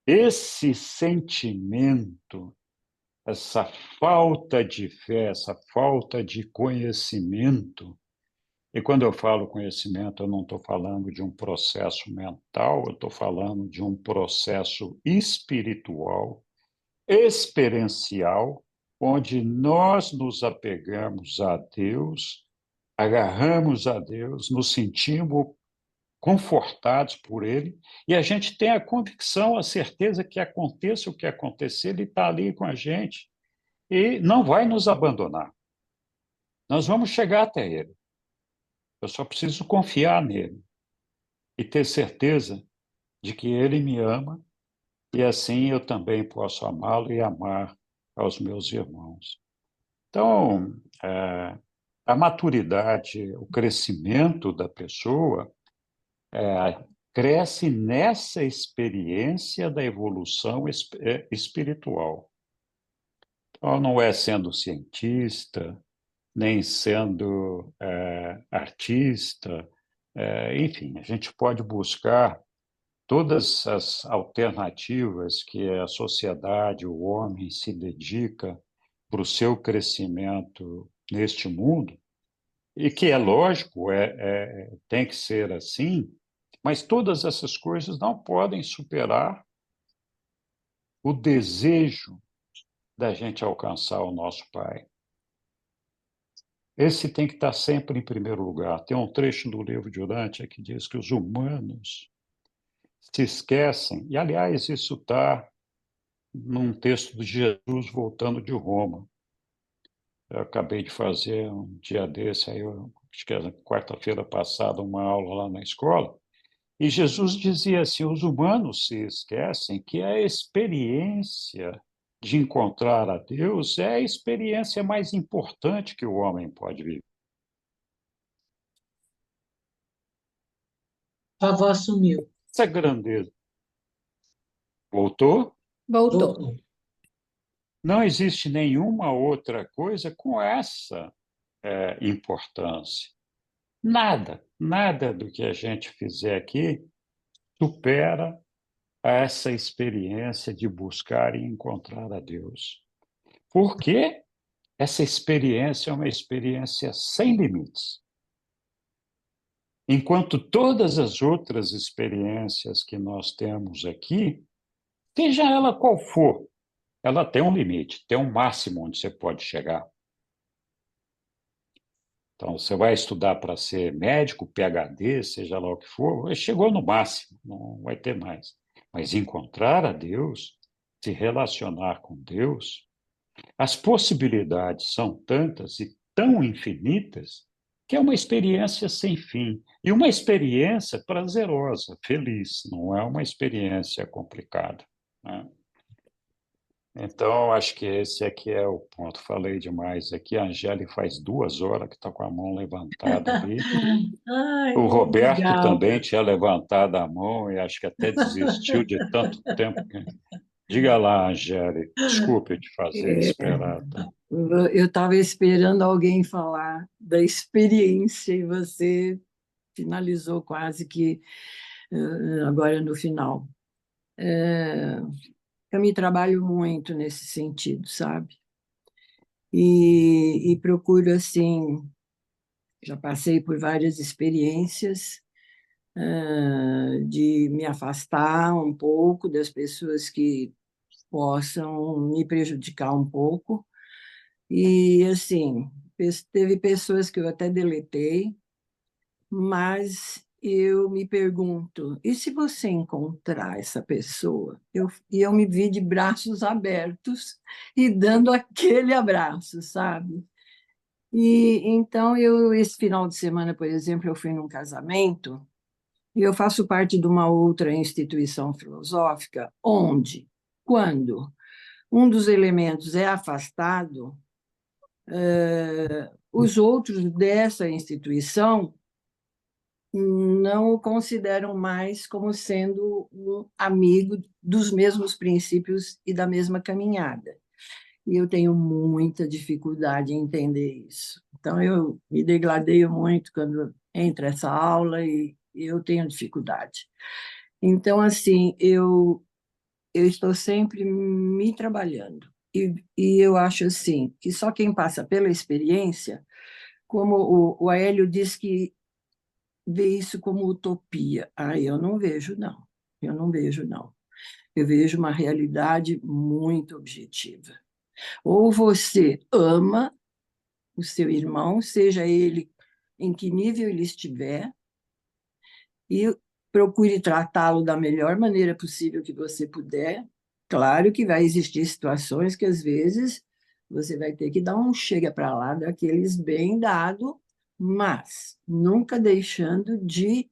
esse sentimento, essa falta de fé, essa falta de conhecimento, e quando eu falo conhecimento, eu não estou falando de um processo mental, eu estou falando de um processo espiritual, experiencial, onde nós nos apegamos a Deus, agarramos a Deus, nos sentimos confortados por Ele, e a gente tem a convicção, a certeza que aconteça o que acontecer, Ele está ali com a gente e não vai nos abandonar. Nós vamos chegar até Ele. Eu só preciso confiar nele e ter certeza de que Ele me ama e assim eu também posso amá-lo e amar aos meus irmãos. Então, a maturidade, o crescimento da pessoa cresce nessa experiência da evolução espiritual. Então, não é sendo cientista, nem sendo artista, enfim, a gente pode buscar todas as alternativas que a sociedade, o homem se dedica para o seu crescimento neste mundo, e que é lógico, tem que ser assim, mas todas essas coisas não podem superar o desejo da gente alcançar o nosso Pai. Esse tem que estar sempre em primeiro lugar. Tem um trecho do livro de Urântia que diz que os humanos se esquecem, e aliás, isso está num texto de Jesus voltando de Roma. Eu acabei de fazer um dia desse, aí acho que era quarta-feira passada, uma aula lá na escola, e Jesus dizia assim: os humanos se esquecem que a experiência de encontrar a Deus é a experiência mais importante que o homem pode viver. A avó sumiu. Essa grandeza. Voltou? Voltou. Voltou. Não existe nenhuma outra coisa com essa importância. Nada do que a gente fizer aqui supera essa experiência de buscar e encontrar a Deus. Porque essa experiência é uma experiência sem limites. Enquanto todas as outras experiências que nós temos aqui, seja ela qual for, ela tem um limite, tem um máximo onde você pode chegar. Então, você vai estudar para ser médico, PhD, seja lá o que for, chegou no máximo, não vai ter mais. Mas encontrar a Deus, se relacionar com Deus, as possibilidades são tantas e tão infinitas que é uma experiência sem fim. E uma experiência prazerosa, feliz, não é uma experiência complicada, né? Então, acho que esse aqui é o ponto. Falei demais aqui. A Angélica faz 2 horas que está com a mão levantada ali. Ai, O Roberto obrigada. também tinha levantado a mão e acho que até desistiu de tanto tempo. Diga lá, Angélica. Desculpe te fazer esperar. Tá? Eu estava esperando alguém falar da experiência e você finalizou quase que agora no final. Eu me trabalho muito nesse sentido, sabe? E procuro, assim, já passei por várias experiências de me afastar um pouco das pessoas que possam me prejudicar um pouco. E, assim, teve pessoas que eu até deletei, mas eu me pergunto, e se você encontrar essa pessoa? E eu me vi de braços abertos e dando aquele abraço, sabe? E então, esse final de semana, por exemplo, eu fui num casamento e eu faço parte de uma outra instituição filosófica onde, quando um dos elementos é afastado, os outros dessa instituição não o consideram mais como sendo um amigo dos mesmos princípios e da mesma caminhada. E eu tenho muita dificuldade em entender isso. Então, eu me degradeio muito quando entre essa aula e eu tenho dificuldade. Então, assim, eu estou sempre me trabalhando. E eu acho assim, que só quem passa pela experiência, como o Aélio diz que vê isso como utopia. Ah, eu não vejo, não. Eu não vejo, não. Eu vejo uma realidade muito objetiva. Ou você ama o seu irmão, seja ele em que nível ele estiver, e procure tratá-lo da melhor maneira possível que você puder. Claro que vai existir situações que, às vezes, você vai ter que dar um chega para lá daqueles bem dado, mas nunca deixando de,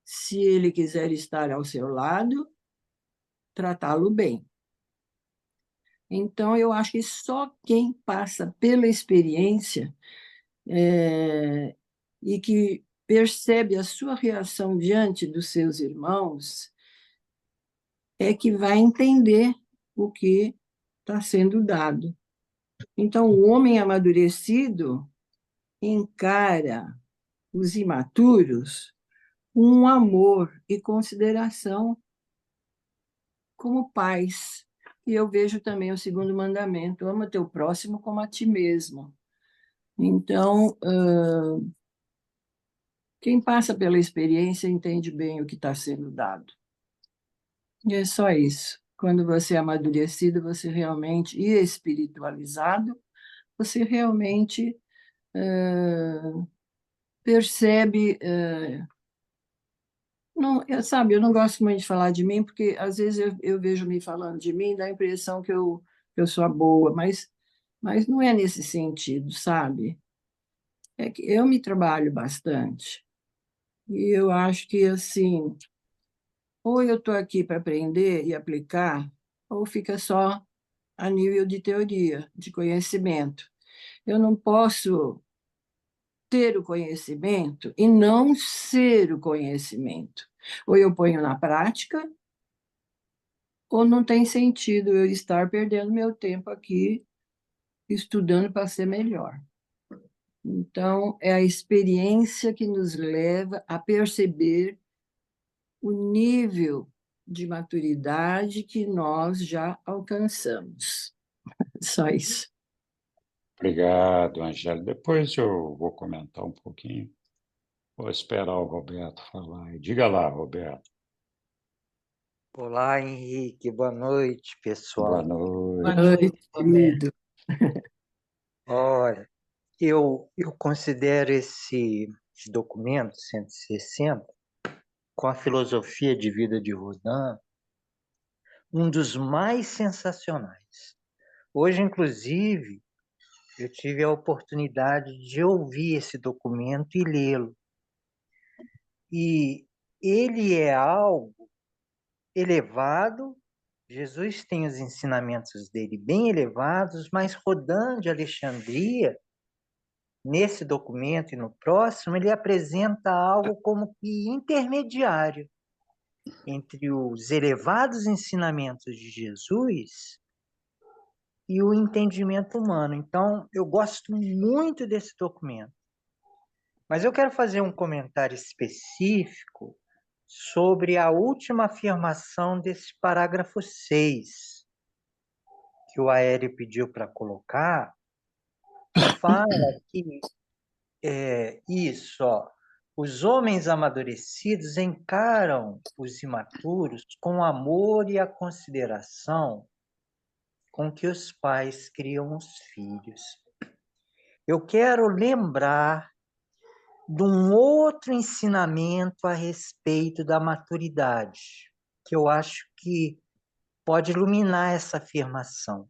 se ele quiser estar ao seu lado, tratá-lo bem. Então, eu acho que só quem passa pela experiência e que percebe a sua reação diante dos seus irmãos é que vai entender o que está sendo dado. Então, o homem amadurecido encara os imaturos com um amor e consideração como pais. E eu vejo também o segundo mandamento: ama teu próximo como a ti mesmo. Então, quem passa pela experiência entende bem o que está sendo dado. E é só isso. Quando você é amadurecido, você realmente, e espiritualizado, você realmente percebe. Não, sabe, eu não gosto muito de falar de mim, porque às vezes eu vejo me falando de mim, dá a impressão que eu sou a boa, mas não é nesse sentido, sabe? É que eu me trabalho bastante. E eu acho que, assim, ou eu estou aqui para aprender e aplicar, ou fica só a nível de teoria, de conhecimento. Eu não posso ter o conhecimento e não ser o conhecimento. Ou eu ponho na prática, ou não tem sentido eu estar perdendo meu tempo aqui estudando para ser melhor. Então, é a experiência que nos leva a perceber o nível de maturidade que nós já alcançamos. Só isso. Obrigado, Angélica. Depois eu vou comentar um pouquinho. Vou esperar o Roberto falar. Diga lá, Roberto. Olá, Henrique. Boa noite, Boa pessoal. Boa noite. Oi, noite, Roberto. querido. Olha, eu considero esse documento 160, com a filosofia de vida de Rodin, um dos mais sensacionais. Hoje, inclusive, eu tive a oportunidade de ouvir esse documento e lê-lo. E ele é algo elevado. Jesus tem os ensinamentos dele bem elevados, mas Rodin de Alexandria, nesse documento e no próximo, ele apresenta algo como que intermediário entre os elevados ensinamentos de Jesus e o entendimento humano. Então, eu gosto muito desse documento. Mas eu quero fazer um comentário específico sobre a última afirmação desse parágrafo 6, que o Aéreo pediu para colocar, que fala que isso, ó, os homens amadurecidos encaram os imaturos com o amor e a consideração com que os pais criam os filhos. Eu quero lembrar de um outro ensinamento a respeito da maturidade, que eu acho que pode iluminar essa afirmação.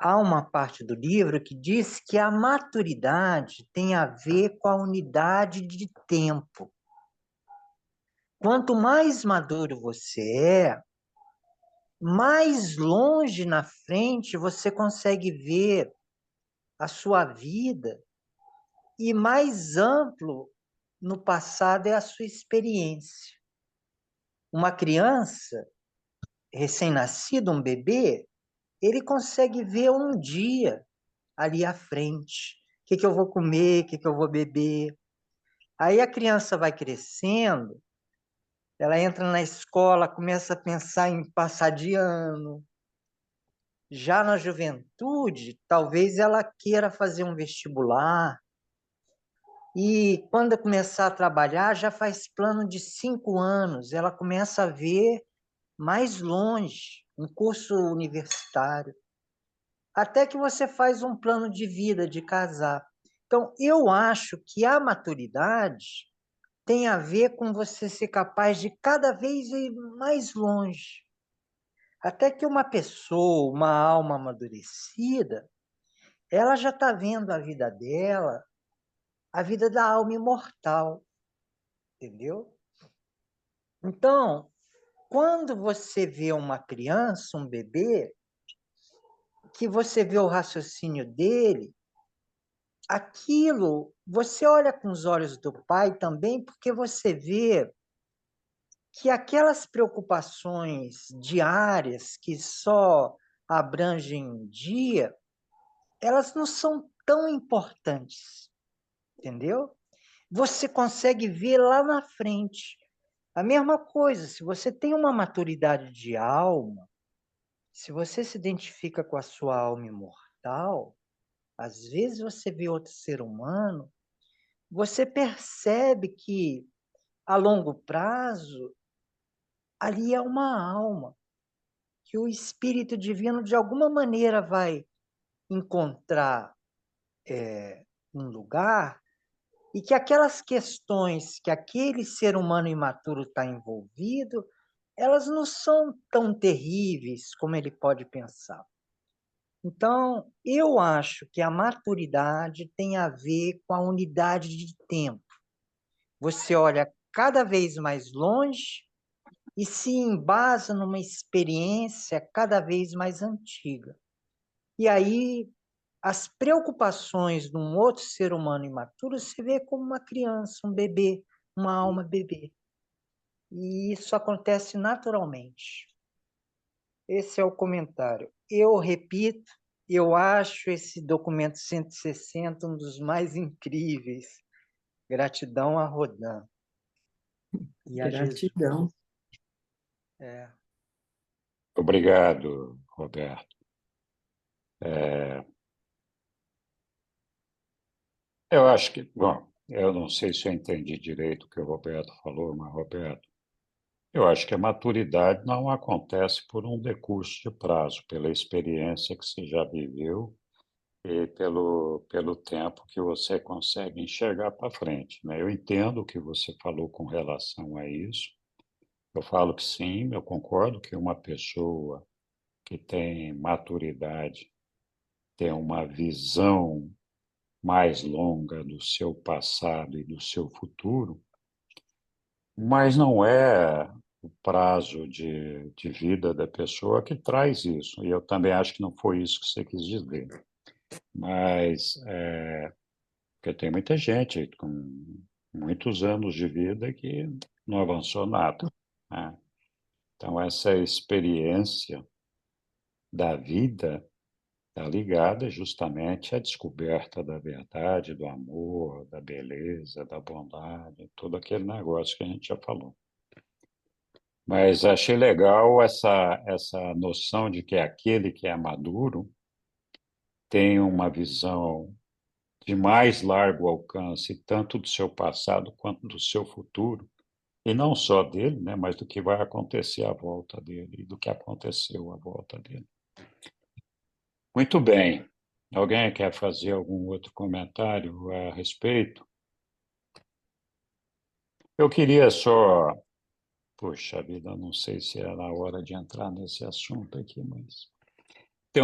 Há uma parte do livro que diz que a maturidade tem a ver com a unidade de tempo. Quanto mais maduro você é, mais longe na frente você consegue ver a sua vida e mais amplo no passado é a sua experiência. Uma criança recém-nascida, um bebê, ele consegue ver um dia ali à frente. O que eu vou comer, o que eu vou beber. Aí a criança vai crescendo, ela entra na escola, começa a pensar em passar de ano. Já na juventude, talvez ela queira fazer um vestibular. E quando começar a trabalhar, já faz plano de 5 anos. Ela começa a ver mais longe, um curso universitário. Até que você faz um plano de vida, de casar. Então, eu acho que a maturidade tem a ver com você ser capaz de cada vez ir mais longe. Até que uma pessoa, uma alma amadurecida, ela já está vendo a vida dela, a vida da alma imortal, entendeu? Então, quando você vê uma criança, um bebê, que você vê o raciocínio dele, aquilo, você olha com os olhos do pai também, porque você vê que aquelas preocupações diárias que só abrangem um dia, elas não são tão importantes, entendeu? Você consegue ver lá na frente. A mesma coisa, se você tem uma maturidade de alma, se você se identifica com a sua alma imortal, às vezes você vê outro ser humano, você percebe que, a longo prazo, ali é uma alma, que o Espírito Divino, de alguma maneira, vai encontrar um lugar e que aquelas questões que aquele ser humano imaturo está envolvido, elas não são tão terríveis como ele pode pensar. Então, eu acho que a maturidade tem a ver com a unidade de tempo. Você olha cada vez mais longe e se embasa numa experiência cada vez mais antiga. E aí, as preocupações de um outro ser humano imaturo se vê como uma criança, um bebê, uma alma bebê. E isso acontece naturalmente. Esse é o comentário. Eu repito, eu acho esse documento 160 um dos mais incríveis. Gratidão a Rodin e a Jesus. Gratidão. Obrigado, Roberto. Eu acho que, bom, eu não sei se eu entendi direito o que o Roberto falou, mas, Roberto, eu acho que a maturidade não acontece por um decurso de prazo, pela experiência que você já viveu e pelo tempo que você consegue enxergar para frente, né? Eu entendo o que você falou com relação a isso. Eu falo que sim, eu concordo que uma pessoa que tem maturidade tem uma visão mais longa do seu passado e do seu futuro, mas não é o prazo de vida da pessoa que traz isso. E eu também acho que não foi isso que você quis dizer. Mas, porque tem muita gente com muitos anos de vida que não avançou nada, né? Então, essa experiência da vida está ligada justamente à descoberta da verdade, do amor, da beleza, da bondade, todo aquele negócio que a gente já falou. Mas achei legal essa noção de que aquele que é maduro tem uma visão de mais largo alcance, tanto do seu passado quanto do seu futuro, e não só dele, né, mas do que vai acontecer à volta dele e do que aconteceu à volta dele. Muito bem. Alguém quer fazer algum outro comentário a respeito? Eu queria só, puxa vida, não sei se era a hora de entrar nesse assunto aqui, mas tem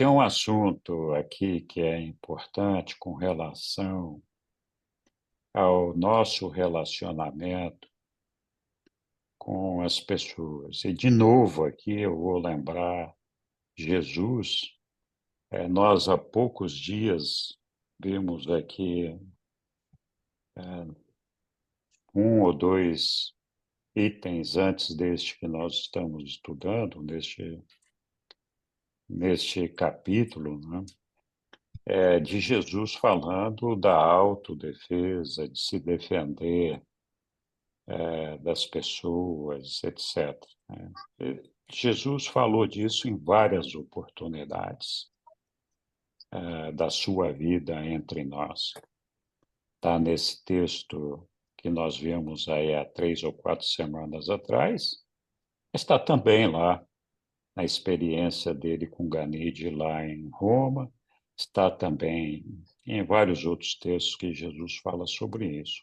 um assunto aqui que é importante com relação ao nosso relacionamento com as pessoas. E, de novo, aqui eu vou lembrar Jesus. Nós, há poucos dias, vimos aqui um ou dois itens antes deste que nós estamos estudando, neste capítulo, né? de Jesus falando da autodefesa, de se defender das pessoas, etc. né? Jesus falou disso em várias oportunidades da sua vida entre nós. Está nesse texto que nós vimos aí há 3 ou 4 semanas atrás, está também lá na experiência dele com Ganide lá em Roma, está também em vários outros textos que Jesus fala sobre isso.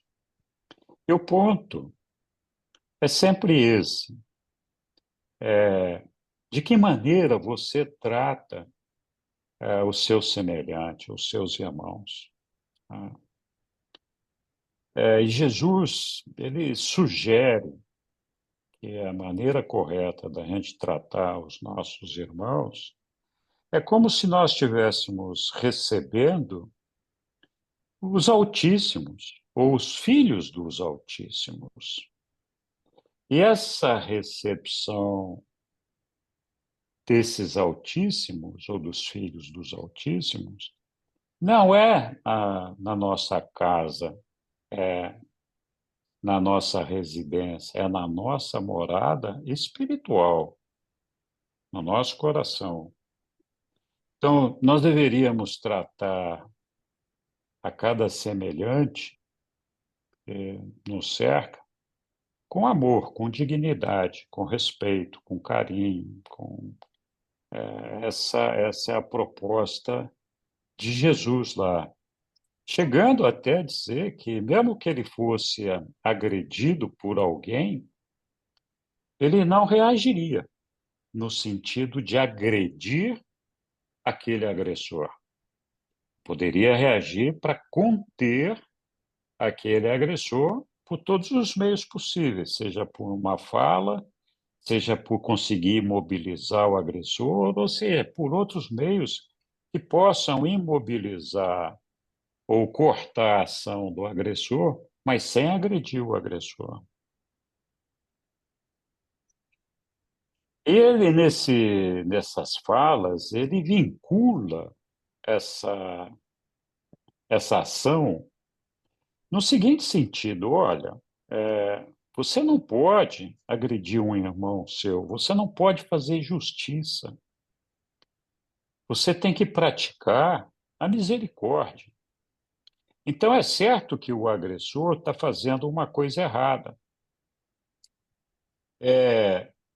E o ponto é sempre esse. De que maneira você trata o seu semelhante, os seus irmãos? Tá? E Jesus, ele sugere que a maneira correta da gente tratar os nossos irmãos é como se nós estivéssemos recebendo os Altíssimos, ou os filhos dos Altíssimos. E essa recepção desses Altíssimos, ou dos filhos dos Altíssimos, não é na nossa casa, na nossa residência, é na nossa morada espiritual, no nosso coração. Então, nós deveríamos tratar a cada semelhante que nos cerca com amor, com dignidade, com respeito, com carinho, essa é a proposta de Jesus lá, chegando até a dizer que mesmo que ele fosse agredido por alguém, ele não reagiria no sentido de agredir aquele agressor. Poderia reagir para conter aquele agressor por todos os meios possíveis, seja por uma fala, seja por conseguir imobilizar o agressor, ou seja, por outros meios que possam imobilizar ou cortar a ação do agressor, mas sem agredir o agressor. Ele, nessas falas, ele vincula essa ação no seguinte sentido: olha, você não pode agredir um irmão seu, você não pode fazer justiça. Você tem que praticar a misericórdia. Então, é certo que o agressor está fazendo uma coisa errada.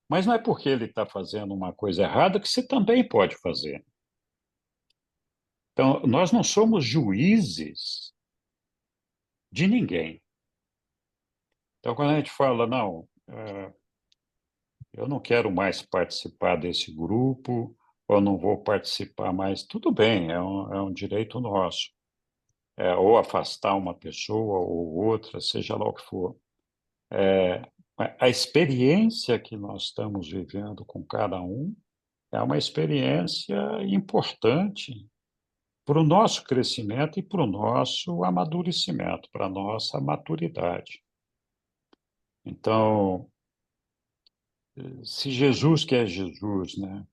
Mas não é porque ele está fazendo uma coisa errada que você também pode fazer. Então, nós não somos juízes de ninguém. Então, quando a gente fala, não, eu não quero mais participar desse grupo, ou não vou participar mais, tudo bem, é um direito nosso. Ou afastar uma pessoa ou outra, seja lá o que for. A experiência que nós estamos vivendo com cada um é uma experiência importante para o nosso crescimento e para o nosso amadurecimento, para a nossa maturidade. Então, se Jesus, que é Jesus, né,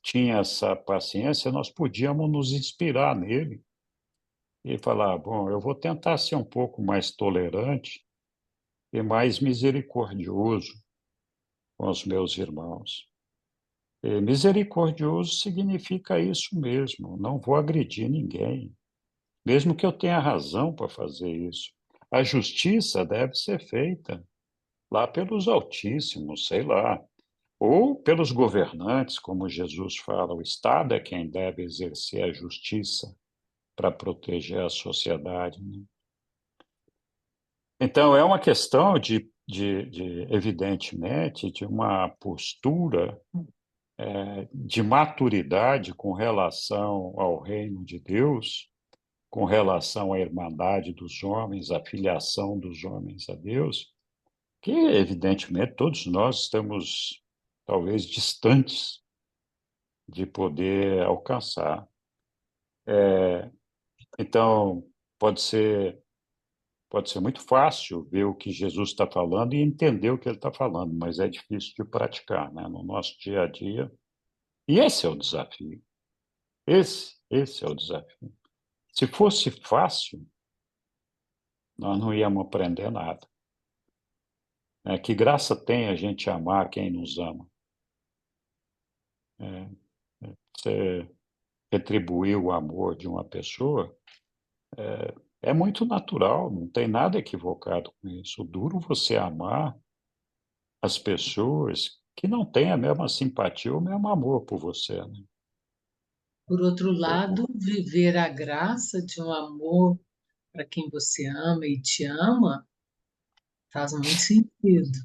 tinha essa paciência, nós podíamos nos inspirar nele e falar, bom, eu vou tentar ser um pouco mais tolerante e mais misericordioso com os meus irmãos. E misericordioso significa isso mesmo, não vou agredir ninguém, mesmo que eu tenha razão para fazer isso. A justiça deve ser feita lá pelos Altíssimos, sei lá, ou pelos governantes, como Jesus fala, o Estado é quem deve exercer a justiça para proteger a sociedade. Né? Então, é uma questão evidentemente, de uma postura de maturidade com relação ao reino de Deus, com relação à irmandade dos homens, à filiação dos homens a Deus, que, evidentemente, todos nós estamos, talvez, distantes de poder alcançar. Então, pode ser muito fácil ver o que Jesus está falando e entender o que ele está falando, mas é difícil de praticar, né, no nosso dia a dia. E esse é o desafio. Esse Esse é o desafio. Se fosse fácil, nós não íamos aprender nada. Que graça tem a gente amar quem nos ama? Você retribuir o amor de uma pessoa é muito natural, não tem nada equivocado com isso. O duro você amar as pessoas que não têm a mesma simpatia ou o mesmo amor por você, né? Por outro lado, viver a graça de um amor para quem você ama e te ama faz muito sentido.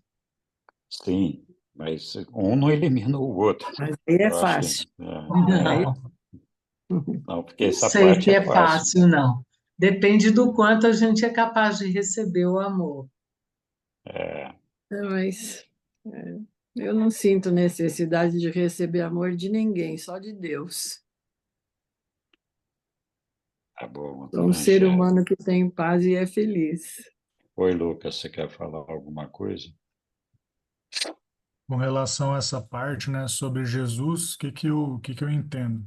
Sim, mas um não elimina o outro. Mas aí é Eu acho que fácil. Aí, não, porque Não essa sei parte se é é fácil. fácil, não. Depende do quanto a gente é capaz de receber o amor. mas eu não sinto necessidade de receber amor de ninguém, só de Deus. Tá bom, Sou um dona ser Angélica. humano que tem paz e é feliz. Oi, Lucas, você quer falar alguma coisa? Com relação a essa parte, né, sobre Jesus, o que que eu entendo?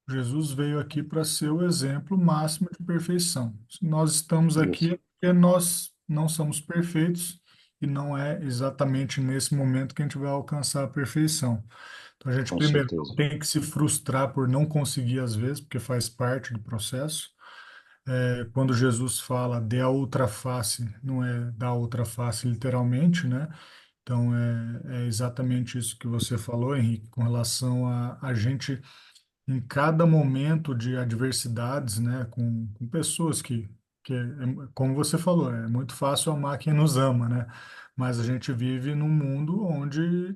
Jesus veio aqui para ser o exemplo máximo de perfeição. Se nós estamos aqui Isso, é porque nós não somos perfeitos e não é exatamente nesse momento que a gente vai alcançar a perfeição. Então a gente com primeiro não certeza. tem que se frustrar por não conseguir às vezes, porque faz parte do processo. Quando Jesus fala dê a outra face, não é dar a outra face literalmente, né? Então é exatamente isso que você falou, Henrique, com relação a gente em cada momento de adversidades, né, com pessoas como você falou, é muito fácil amar quem nos ama, né? Mas a gente vive num mundo onde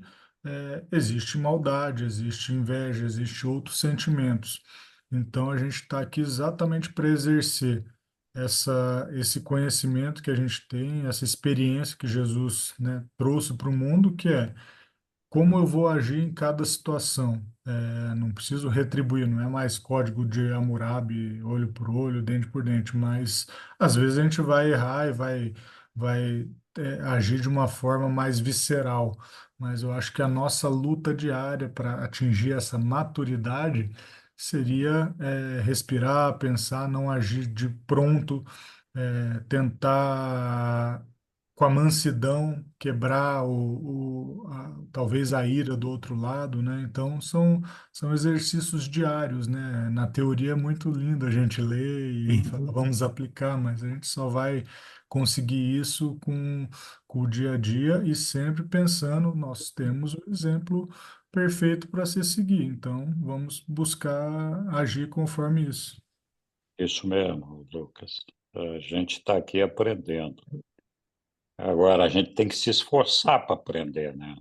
existe maldade, existe inveja, existe outros sentimentos. Então a gente está aqui exatamente para exercer esse conhecimento que a gente tem, essa experiência que Jesus, né, trouxe para o mundo, que é como eu vou agir em cada situação. Não preciso retribuir, não é mais código de Hammurabi, olho por olho, dente por dente, mas às vezes a gente vai errar e vai agir de uma forma mais visceral. Mas eu acho que a nossa luta diária para atingir essa maturidade seria respirar, pensar, não agir de pronto, tentar com a mansidão quebrar talvez a ira do outro lado, né? Então são exercícios diários, né? Na teoria é muito lindo a gente ler e falar, vamos aplicar, mas a gente só vai conseguir isso com o dia a dia e sempre pensando, nós temos o exemplo perfeito para se seguir, então vamos buscar agir conforme isso. Isso mesmo, Lucas. A gente está aqui aprendendo. Agora, a gente tem que se esforçar para aprender, né?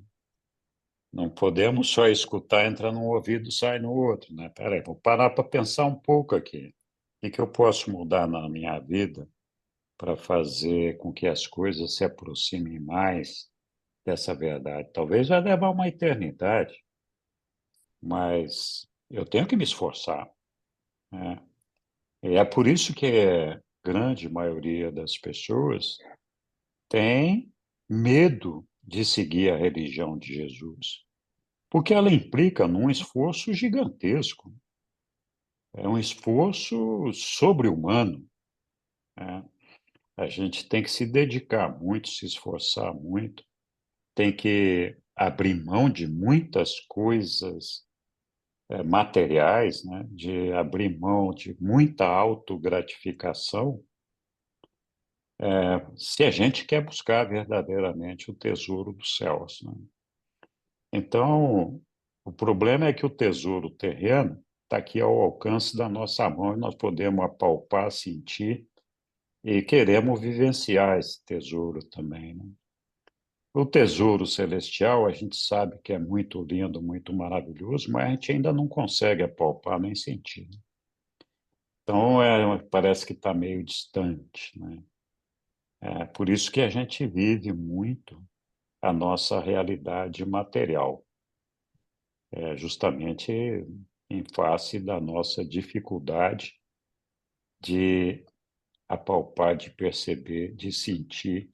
Não podemos só escutar, entra num ouvido e sai no outro, né? Peraí, vou parar para pensar um pouco aqui. O que eu posso mudar na minha vida para fazer com que as coisas se aproximem mais dessa verdade? Talvez vai levar uma eternidade, mas eu tenho que me esforçar, né? E é por isso que a grande maioria das pessoas tem medo de seguir a religião de Jesus, porque ela implica num esforço gigantesco, é um esforço sobre-humano, né? A gente tem que se dedicar muito, se esforçar muito, tem que abrir mão de muitas coisas materiais, né? De abrir mão de muita autogratificação, se a gente quer buscar verdadeiramente o tesouro dos céus, né? Então, o problema é que o tesouro terreno está aqui ao alcance da nossa mão e nós podemos apalpar, sentir e queremos vivenciar esse tesouro também, né? O tesouro celestial, a gente sabe que é muito lindo, muito maravilhoso, mas a gente ainda não consegue apalpar nem sentir. Então, parece que está meio distante, né? É por isso que a gente vive muito a nossa realidade material, justamente em face da nossa dificuldade de apalpar, de perceber, de sentir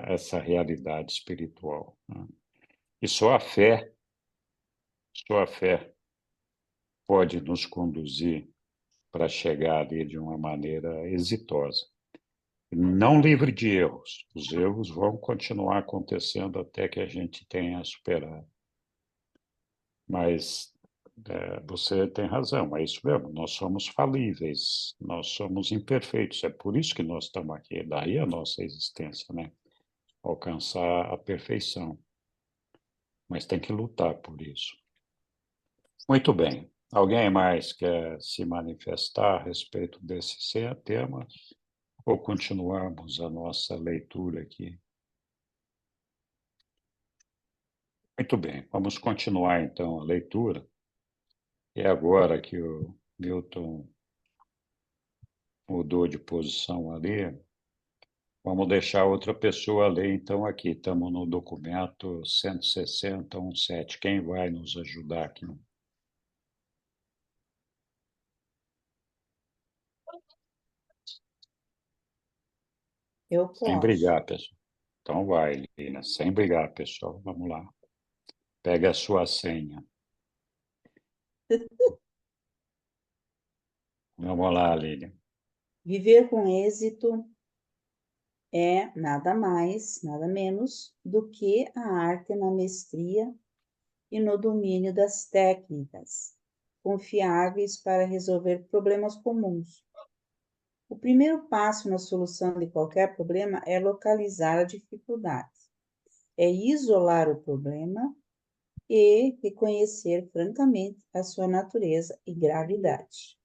essa realidade espiritual, né? E só a fé pode nos conduzir para chegar ali de uma maneira exitosa. Não livre de erros. Os erros vão continuar acontecendo até que a gente tenha superado. Mas você tem razão, é isso mesmo. Nós somos falíveis, nós somos imperfeitos. É por isso que nós estamos aqui. Daí a nossa existência, né? Alcançar a perfeição. Mas tem que lutar por isso. Muito bem. Alguém mais quer se manifestar a respeito desse tema? Ou continuarmos a nossa leitura aqui? Muito bem, vamos continuar então a leitura. E agora que o Milton mudou de posição ali, vamos deixar outra pessoa ler então aqui. Estamos no documento 160.17. Quem vai nos ajudar aqui? Eu Sem posso. brigar, pessoal. Então vai, Lina, sem brigar, pessoal. Vamos lá. Pega a sua senha. Vamos lá, Lilian. Viver com êxito é nada mais, nada menos do que a arte na mestria e no domínio das técnicas confiáveis para resolver problemas comuns. O primeiro passo na solução de qualquer problema é localizar a dificuldade, é isolar o problema e reconhecer francamente a sua natureza e gravidade.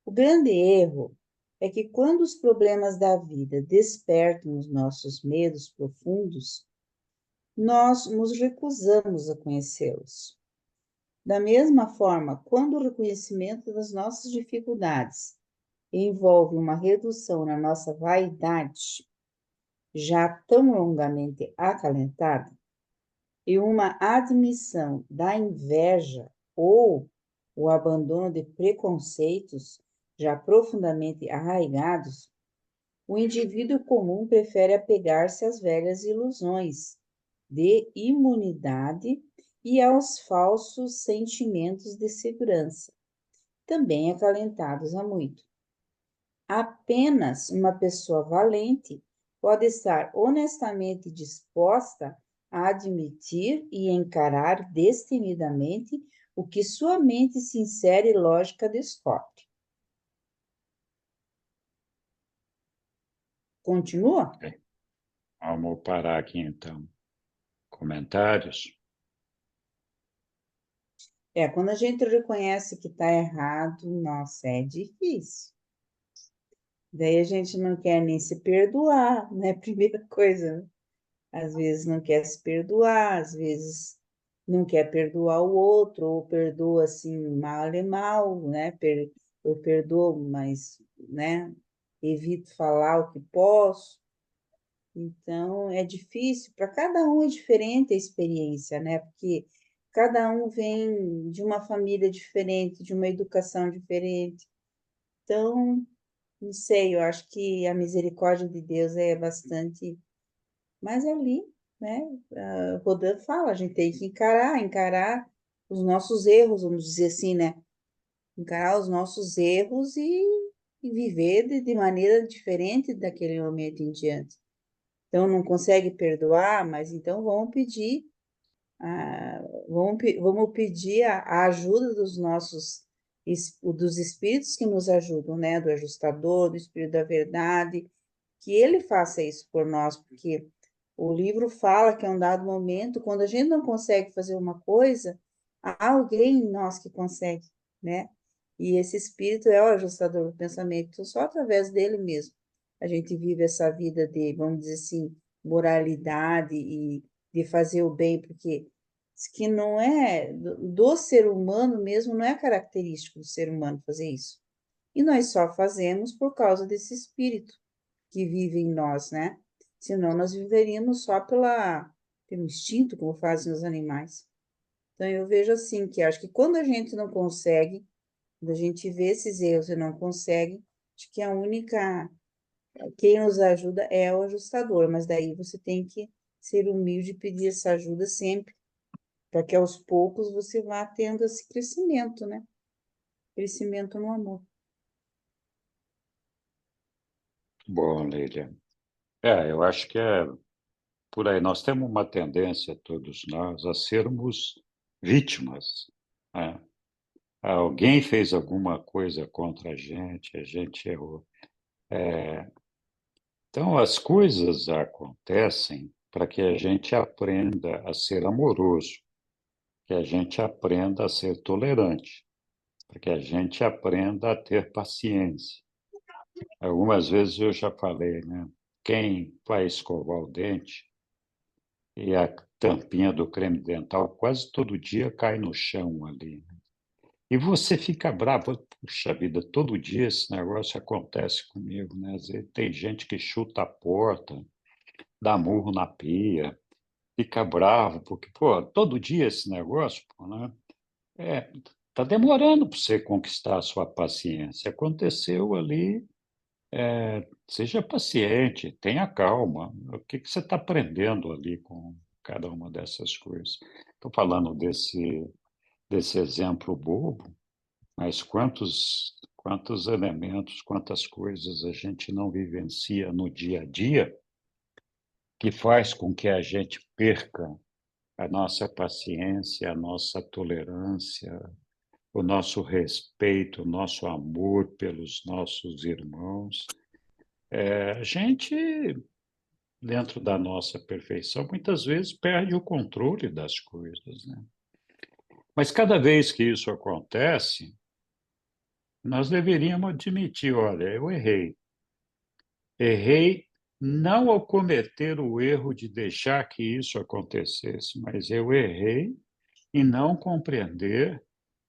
O grande erro é que quando os problemas da vida despertam os nossos medos profundos, nós nos recusamos a conhecê-los. Da mesma forma, quando o reconhecimento das nossas dificuldades envolve uma redução na nossa vaidade, já tão longamente acalentada, e uma admissão da inveja ou o abandono de preconceitos já profundamente arraigados, o indivíduo comum prefere apegar-se às velhas ilusões de imunidade e aos falsos sentimentos de segurança, também acalentados há muito. Apenas uma pessoa valente pode estar honestamente disposta a admitir e encarar destemidamente o que sua mente sincera e lógica descobre. Continua? Vamos parar aqui então. Comentários? Quando a gente reconhece que está errado, nossa, é difícil. Daí a gente não quer nem se perdoar, né? Primeira coisa, né? Às vezes não quer se perdoar, às vezes não quer perdoar o outro, ou perdoa assim, mal é mal, né? Eu perdoo, mas, né? Evito falar o que posso. Então, é difícil, para cada um é diferente a experiência, né? Porque cada um vem de uma família diferente, de uma educação diferente. Então, não sei, eu acho que a misericórdia de Deus é bastante. Mas ali, né? Rodin fala, a gente tem que encarar os nossos erros, vamos dizer assim, né? Encarar os nossos erros e viver de maneira diferente daquele momento em diante. Então, não consegue perdoar, mas então vamos pedir a ajuda dos dos espíritos que nos ajudam, né? Do ajustador, do espírito da verdade, que ele faça isso por nós, porque o livro fala que em um dado momento, quando a gente não consegue fazer uma coisa, há alguém em nós que consegue, né? E esse espírito é o ajustador do pensamento, só através dele mesmo. A gente vive essa vida de, vamos dizer assim, moralidade e de fazer o bem, porque que não é do ser humano mesmo, não é característico do ser humano fazer isso. E nós só fazemos por causa desse espírito que vive em nós, né? Senão nós viveríamos só pelo instinto, como fazem os animais. Então eu vejo assim, que acho que quando a gente não consegue, quando a gente vê esses erros e não consegue, acho que quem nos ajuda é o ajustador, mas daí você tem que ser humilde e pedir essa ajuda sempre, para que aos poucos você vá tendo esse crescimento, né? crescimento no amor. Bom, Lília. Eu acho que é por aí. Nós temos uma tendência, todos nós, a sermos vítimas, né? Alguém fez alguma coisa contra a gente errou. Então, as coisas acontecem para que a gente aprenda a ser amoroso, que a gente aprenda a ser tolerante, para que a gente aprenda a ter paciência. Algumas vezes eu já falei, né? Quem vai escovar o dente e a tampinha do creme dental quase todo dia cai no chão ali. E você fica bravo, puxa vida, todo dia esse negócio acontece comigo, né? Às vezes tem gente que chuta a porta, dá murro na pia, fica bravo, porque, pô, todo dia esse negócio, pô, né? Tá demorando para você conquistar a sua paciência. Aconteceu ali, seja paciente, tenha calma. O que que você está aprendendo ali com cada uma dessas coisas? Estou falando desse exemplo bobo, mas quantos elementos, quantas coisas a gente não vivencia no dia a dia que faz com que a gente perca a nossa paciência, a nossa tolerância, o nosso respeito, o nosso amor pelos nossos irmãos. A gente, dentro da nossa perfeição, muitas vezes perde o controle das coisas, né? Mas cada vez que isso acontece, nós deveríamos admitir, olha, eu errei. Errei não ao cometer o erro de deixar que isso acontecesse, mas eu errei em não compreender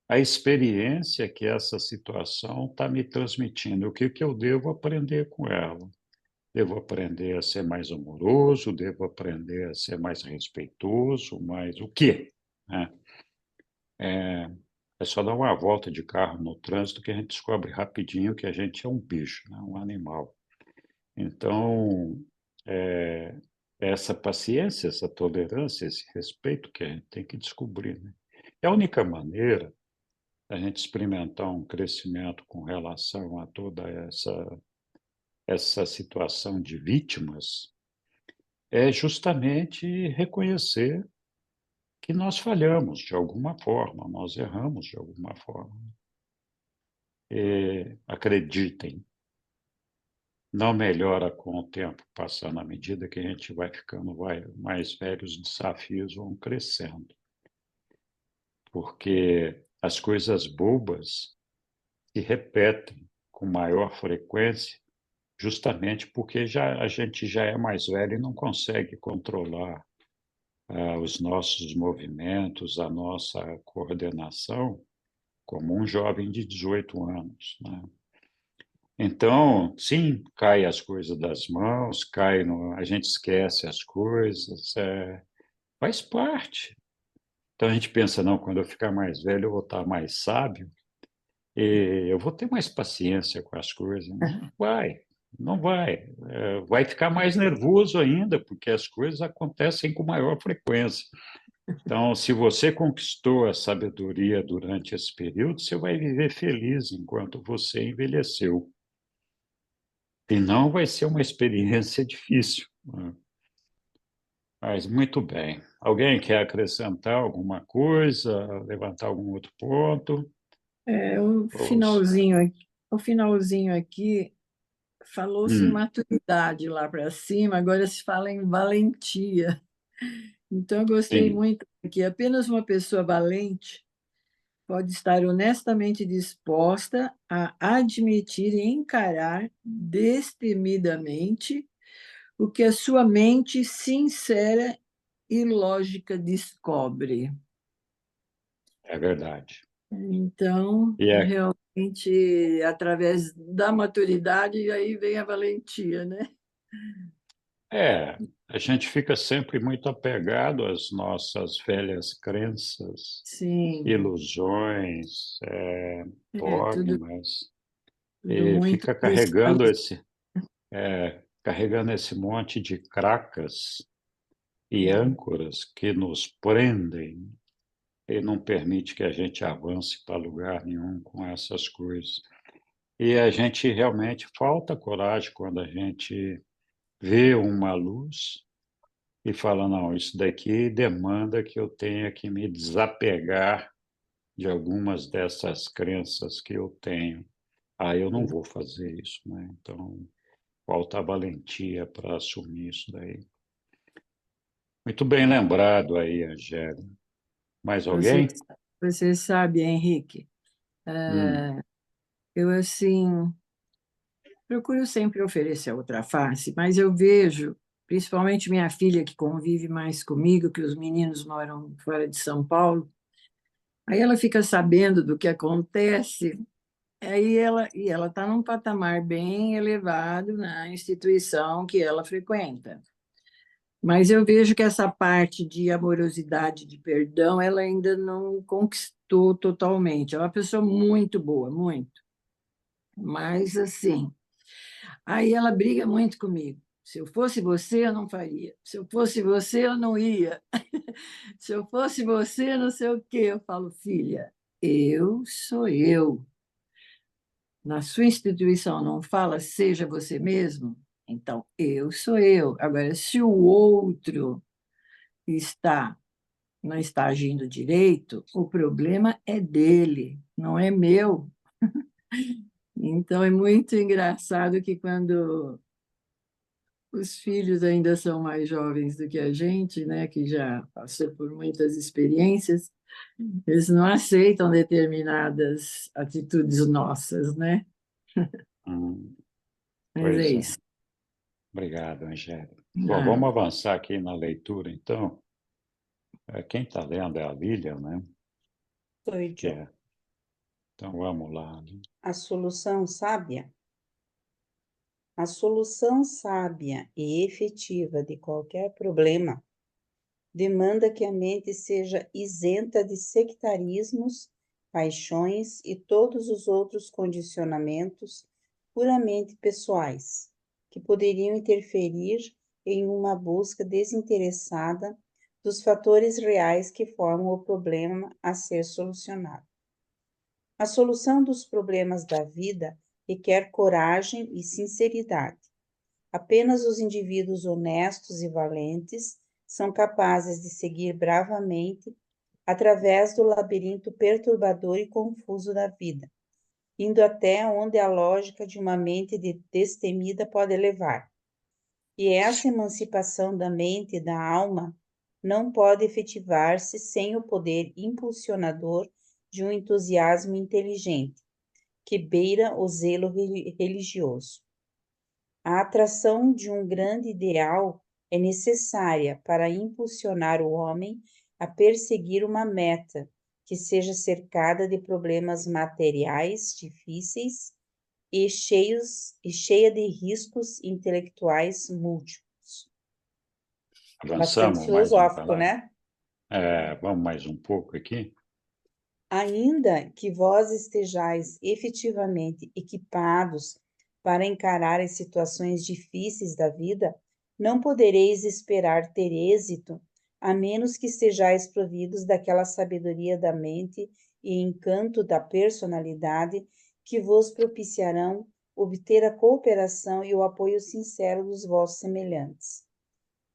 a experiência que essa situação está me transmitindo. O que que eu devo aprender com ela? Devo aprender a ser mais amoroso, devo aprender a ser mais respeitoso, mas o quê? Né? É só dar uma volta de carro no trânsito que a gente descobre rapidinho que a gente é um bicho, né? Um animal. Então, essa paciência, essa tolerância, esse respeito que a gente tem que descobrir, né? É a única maneira da gente experimentar um crescimento com relação a toda essa situação de vítimas, é justamente reconhecer que nós falhamos de alguma forma, nós erramos de alguma forma. Acreditem, não melhora com o tempo passando, à medida que a gente vai ficando mais velho, os desafios vão crescendo. Porque as coisas bobas se repetem com maior frequência, justamente porque a gente já é mais velho e não consegue controlar os nossos movimentos, a nossa coordenação, como um jovem de 18 anos, né? Então, sim, cai as coisas das mãos, a gente esquece as coisas, faz parte. Então a gente pensa, não, quando eu ficar mais velho eu vou estar mais sábio e eu vou ter mais paciência com as coisas. Não vai, não vai. Vai ficar mais nervoso ainda, porque as coisas acontecem com maior frequência. Então, se você conquistou a sabedoria durante esse período, você vai viver feliz enquanto você envelheceu. E não vai ser uma experiência difícil, né? Mas muito bem. Alguém quer acrescentar alguma coisa, levantar algum outro ponto? O Ouça. finalzinho aqui falou-se em maturidade lá para cima, agora se fala em valentia. Então, eu gostei Sim, muito que apenas uma pessoa valente pode estar honestamente disposta a admitir e encarar destemidamente o que a sua mente sincera e lógica descobre. é verdade. Então, E realmente, através da maturidade, aí vem a valentia, né? a gente fica sempre muito apegado às nossas velhas crenças, Sim, ilusões, tudo dogmas, e muito fica carregando esse monte de cracas e âncoras que nos prendem ele não permite que a gente avance para lugar nenhum com essas coisas. E a gente realmente falta coragem quando a gente vê uma luz e fala, não, isso daqui demanda que eu tenha que me desapegar de algumas dessas crenças que eu tenho. Eu não vou fazer isso, né? Então, falta a valentia para assumir isso daí. Muito bem lembrado aí, Angélica. Mais Você, alguém? você sabe, Henrique, eu assim procuro sempre oferecer a outra face, mas eu vejo, principalmente minha filha que convive mais comigo, que os meninos moram fora de São Paulo, aí ela fica sabendo do que acontece, e ela está num patamar bem elevado na instituição que ela frequenta. Mas eu vejo que essa parte de amorosidade, de perdão, ela ainda não conquistou totalmente. É uma pessoa muito boa, muito. Mas, assim, aí ela briga muito comigo. Se eu fosse você, eu não faria. Se eu fosse você, eu não ia. Se eu fosse você, não sei o quê. Eu falo, filha, eu sou eu. Na sua instituição não fala seja você mesmo? Então, eu sou eu. Agora, se o outro está não está agindo direito, o problema é dele, não é meu. Então, é muito engraçado que quando os filhos ainda são mais jovens do que a gente, né, que já passou por muitas experiências, eles não aceitam determinadas atitudes nossas, né? Mas é Pois é. isso. Obrigado, Angélica. Bom, Ah, vamos avançar aqui na leitura, então. Quem está lendo é a Lilian, né? Sou eu, Que Joe. é. Então, vamos lá. A solução sábia? A solução sábia e efetiva de qualquer problema demanda que a mente seja isenta de sectarismos, paixões e todos os outros condicionamentos puramente pessoais, que poderiam interferir em uma busca desinteressada dos fatores reais que formam o problema a ser solucionado. A solução dos problemas da vida requer coragem e sinceridade. Apenas os indivíduos honestos e valentes são capazes de seguir bravamente através do labirinto perturbador e confuso da vida, indo até onde a lógica de uma mente destemida pode levar. E essa emancipação da mente e da alma não pode efetivar-se sem o poder impulsionador de um entusiasmo inteligente, que beira o zelo religioso. A atração de um grande ideal é necessária para impulsionar o homem a perseguir uma meta que seja cercada de problemas materiais difíceis e cheia de riscos intelectuais múltiplos. Bastante Avançamos mais um filosófico, parágrafo. né? Vamos mais um pouco aqui. Ainda que vós estejais efetivamente equipados para encarar as situações difíceis da vida, não podereis esperar ter êxito, a menos que sejais providos daquela sabedoria da mente e encanto da personalidade que vos propiciarão obter a cooperação e o apoio sincero dos vossos semelhantes.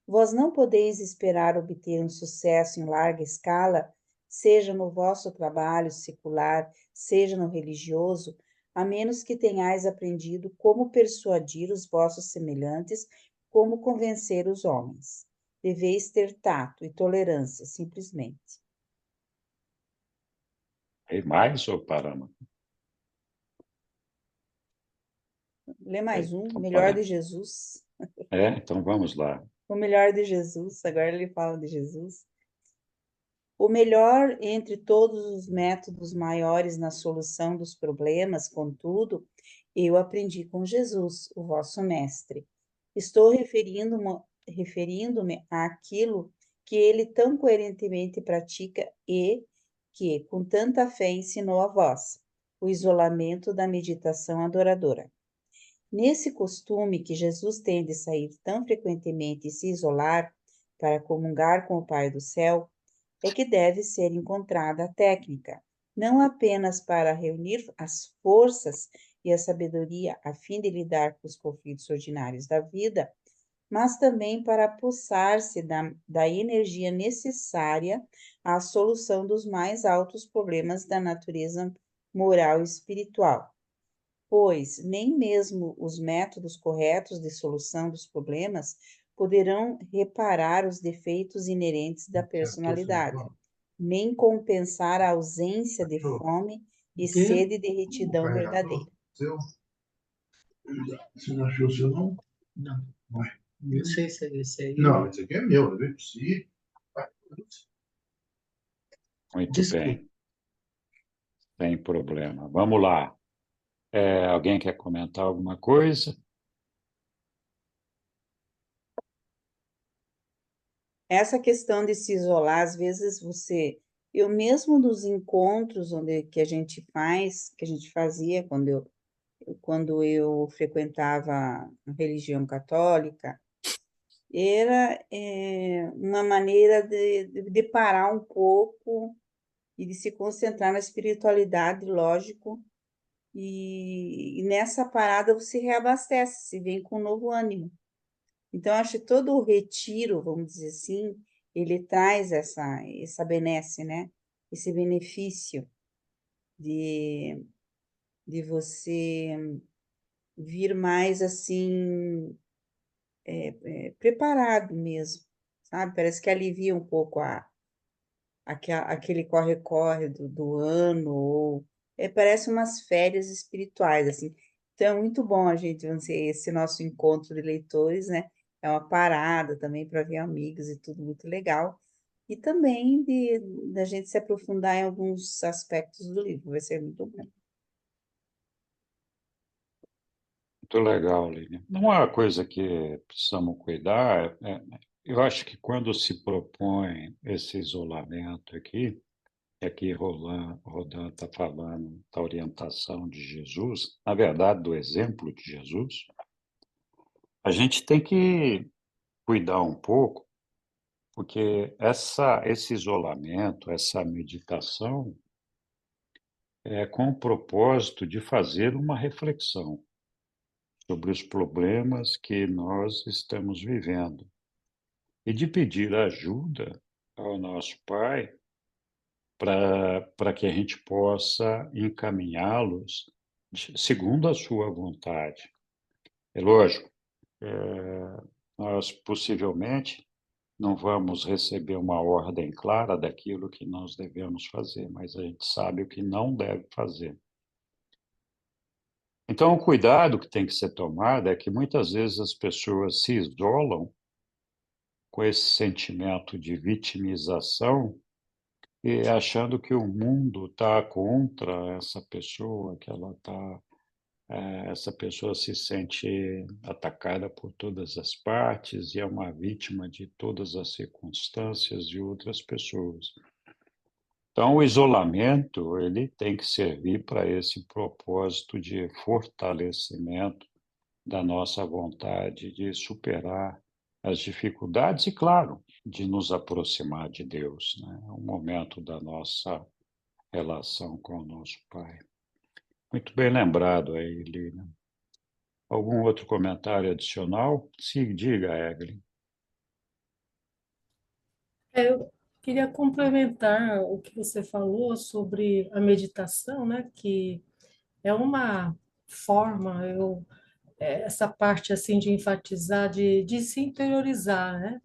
Vós não podeis esperar obter um sucesso em larga escala, seja no vosso trabalho secular, seja no religioso, a menos que tenhais aprendido como persuadir os vossos semelhantes, como convencer os homens. Deveis ter tato e tolerância, simplesmente. E mais ou paramos? Lê mais um, Então, melhor de paramos. Jesus. Então vamos lá. O melhor de Jesus, agora ele fala de Jesus. O melhor entre todos os métodos maiores na solução dos problemas, contudo, eu aprendi com Jesus, o vosso mestre. Estou referindo-me àquilo que ele tão coerentemente pratica e que, com tanta fé, ensinou a vós, o isolamento da meditação adoradora. Nesse costume que Jesus tem de sair tão frequentemente e se isolar para comungar com o Pai do céu, é que deve ser encontrada a técnica, não apenas para reunir as forças e a sabedoria a fim de lidar com os conflitos ordinários da vida, mas também para apossar-se da energia necessária à solução dos mais altos problemas da natureza moral e espiritual, pois nem mesmo os métodos corretos de solução dos problemas poderão reparar os defeitos inerentes da personalidade, nem compensar a ausência de fome e sede de retidão verdadeira. Você não achou o seu nome? Não, Ué. não sei se é esse aí. Não, esse aqui é meu, eu vejo sim. Muito Desculpa. bem, sem problema. Vamos lá. Alguém quer comentar alguma coisa? Essa questão de se isolar, às vezes eu mesmo nos encontros que a gente fazia quando eu frequentava a religião católica, era uma maneira de parar um pouco e de se concentrar na espiritualidade, lógico, e nessa parada você reabastece, se vem com um novo ânimo. Então, acho que todo o retiro, vamos dizer assim, ele traz essa benesse, né? Esse benefício de você vir mais assim, preparado mesmo, sabe? Parece que alivia um pouco aquele corre-corre do ano, ou parece umas férias espirituais, assim. Então, é muito bom a gente, vamos dizer, esse nosso encontro de leitores, né? É uma parada também para ver amigos e tudo muito legal. E também da gente se aprofundar em alguns aspectos do livro, vai ser muito bom. Muito legal, Lívia. Uma coisa que precisamos cuidar, eu acho que quando se propõe esse isolamento aqui Rodan está falando da orientação de Jesus, na verdade, do exemplo de Jesus, a gente tem que cuidar um pouco, porque esse isolamento, essa meditação, é com o propósito de fazer uma reflexão sobre os problemas que nós estamos vivendo e de pedir ajuda ao nosso Pai para que a gente possa encaminhá-los segundo a sua vontade. É lógico, nós possivelmente não vamos receber uma ordem clara daquilo que nós devemos fazer, mas a gente sabe o que não deve fazer. Então, o cuidado que tem que ser tomado é que muitas vezes as pessoas se isolam com esse sentimento de vitimização e achando que o mundo está contra essa pessoa, essa pessoa se sente atacada por todas as partes e é uma vítima de todas as circunstâncias de outras pessoas. Então, o isolamento, ele tem que servir para esse propósito de fortalecimento da nossa vontade de superar as dificuldades e, claro, de nos aproximar de Deus, né? É um momento da nossa relação com o nosso Pai. Muito bem lembrado aí, Lina. Algum outro comentário adicional? Sim, diga, Evelyn. Eu queria complementar o que você falou sobre a meditação, né? Que é uma forma, essa parte assim de enfatizar, de se interiorizar, né?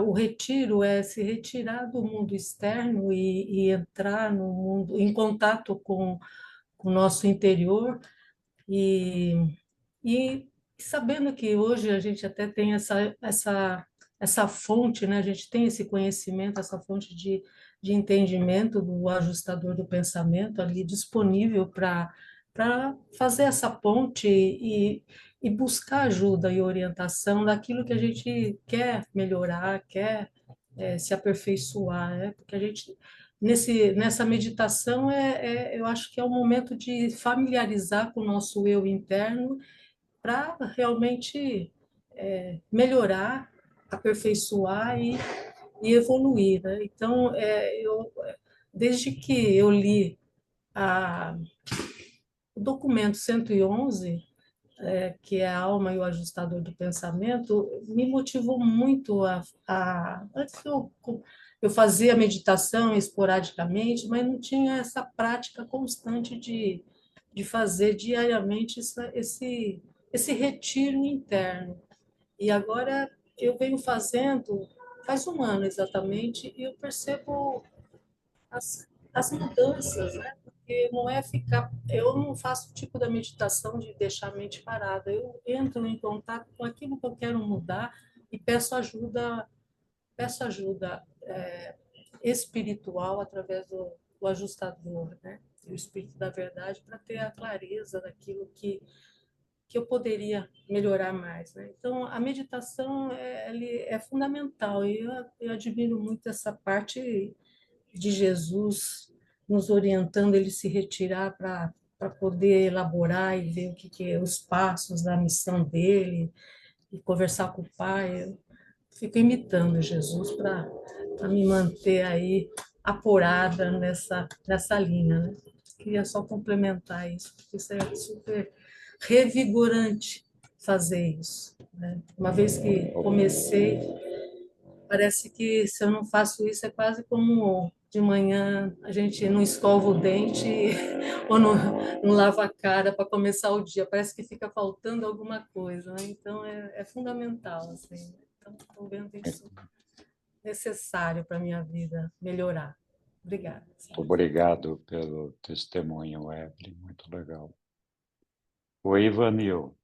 O retiro é se retirar do mundo externo e entrar no mundo, em contato com o nosso interior e, e sabendo que hoje a gente até tem essa fonte, né? A gente tem esse conhecimento, essa fonte de entendimento do ajustador do pensamento ali disponível para fazer essa ponte e buscar ajuda e orientação daquilo que a gente quer melhorar, quer se aperfeiçoar, né? Porque a gente nessa meditação eu acho que é o momento de familiarizar com o nosso eu interno para realmente melhorar, aperfeiçoar e evoluir, né? Então, desde que eu li o documento 111, que é a alma e o ajustador do pensamento, me motivou muito antes eu fazia meditação esporadicamente, mas não tinha essa prática constante de fazer diariamente esse retiro interno. E agora eu venho fazendo, faz um ano exatamente, e eu percebo as mudanças, né? Porque não é ficar. Eu não faço o tipo da meditação de deixar a mente parada. Eu entro em contato com aquilo que eu quero mudar e peço ajuda espiritual através do ajustador, né? O Espírito da Verdade, para ter a clareza daquilo que eu poderia melhorar mais, né? Então, a meditação é fundamental e eu admiro muito essa parte de Jesus nos orientando, ele se retirar para poder elaborar e ver o que é os passos da missão dele e conversar com o Pai. Eu fico imitando Jesus para me manter aí apurada nessa linha, né? Queria só complementar isso, porque isso é super revigorante fazer isso, né? Uma vez que comecei, parece que se eu não faço isso é quase como de manhã a gente não escova o dente ou não lava a cara para começar o dia. Parece que fica faltando alguma coisa, né? Então é fundamental, assim. Então estou vendo isso necessário para a minha vida melhorar. Obrigada. Muito obrigado pelo testemunho, Evelyn, muito legal. Oi, Ivanil.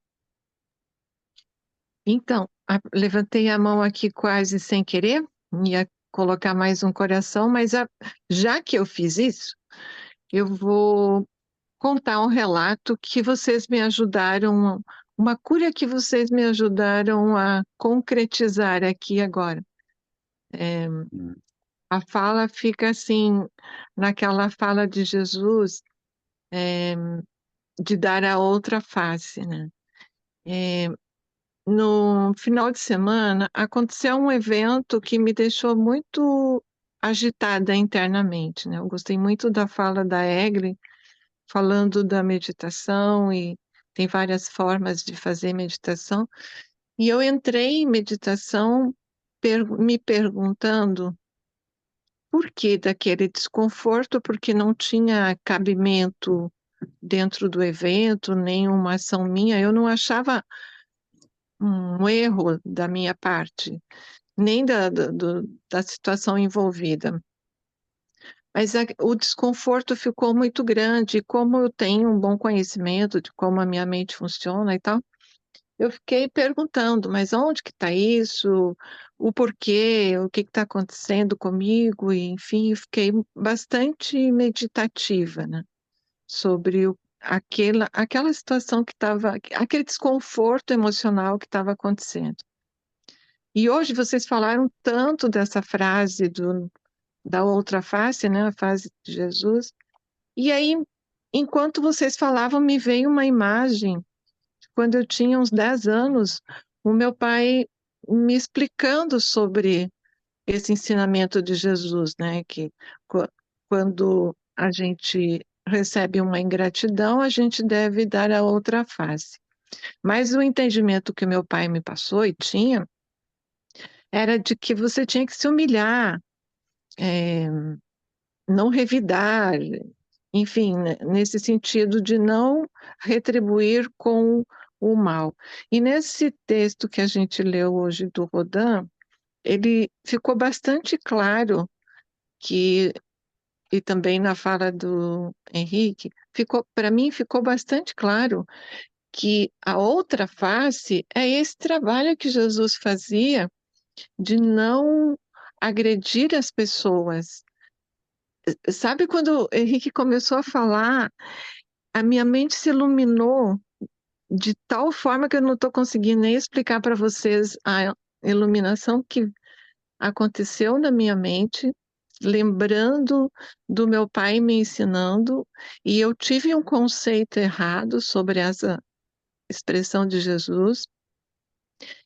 Então, levantei a mão aqui quase sem querer, ia colocar mais um coração, mas já que eu fiz isso, eu vou contar um relato que vocês me ajudaram, uma cura que vocês me ajudaram a concretizar aqui agora. A fala fica assim, naquela fala de Jesus, de dar a outra face, né? No final de semana, aconteceu um evento que me deixou muito agitada internamente, né? Eu gostei muito da fala da Egli, falando da meditação, e tem várias formas de fazer meditação. E eu entrei em meditação me perguntando por que daquele desconforto, porque não tinha cabimento dentro do evento, nenhuma ação minha, eu não achava um erro da minha parte, nem da situação envolvida. Mas o desconforto ficou muito grande, e como eu tenho um bom conhecimento de como a minha mente funciona e tal, eu fiquei perguntando, mas onde que está isso? O porquê? O que está acontecendo comigo? E, enfim, eu fiquei bastante meditativa, né? Sobre aquela situação que estava, aquele desconforto emocional que estava acontecendo. E hoje vocês falaram tanto dessa frase da outra face, né? A face de Jesus. E aí, enquanto vocês falavam, me veio uma imagem. Quando eu tinha uns 10 anos, o meu pai me explicando sobre esse ensinamento de Jesus, né? Que quando a gente recebe uma ingratidão, a gente deve dar a outra face. Mas o entendimento que meu pai me passou e tinha era de que você tinha que se humilhar, não revidar, enfim, nesse sentido de não retribuir com o mal. E nesse texto que a gente leu hoje do Rodin, ele ficou bastante claro que, e também na fala do Henrique, para mim ficou bastante claro que a outra face é esse trabalho que Jesus fazia de não agredir as pessoas. Sabe quando o Henrique começou a falar, a minha mente se iluminou de tal forma que eu não estou conseguindo nem explicar para vocês a iluminação que aconteceu na minha mente, lembrando do meu pai me ensinando, e eu tive um conceito errado sobre essa expressão de Jesus,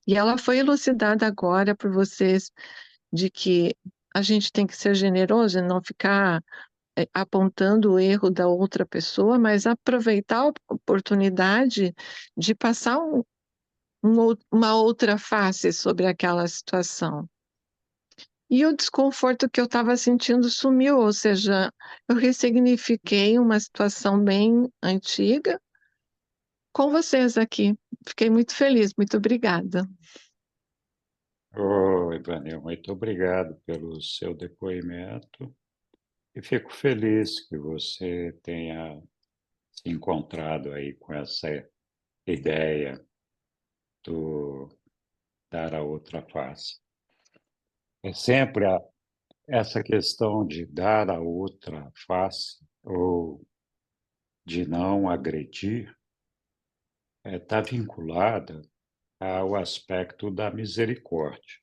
e ela foi elucidada agora por vocês de que a gente tem que ser generoso e não ficar apontando o erro da outra pessoa, mas aproveitar a oportunidade de passar uma outra face sobre aquela situação. E o desconforto que eu estava sentindo sumiu, ou seja, eu ressignifiquei uma situação bem antiga com vocês aqui. Fiquei muito feliz, muito obrigada. Oi, Ivanil, muito obrigado pelo seu depoimento e fico feliz que você tenha se encontrado aí com essa ideia do dar a outra face. É sempre essa questão de dar a outra face ou de não agredir está vinculada ao aspecto da misericórdia.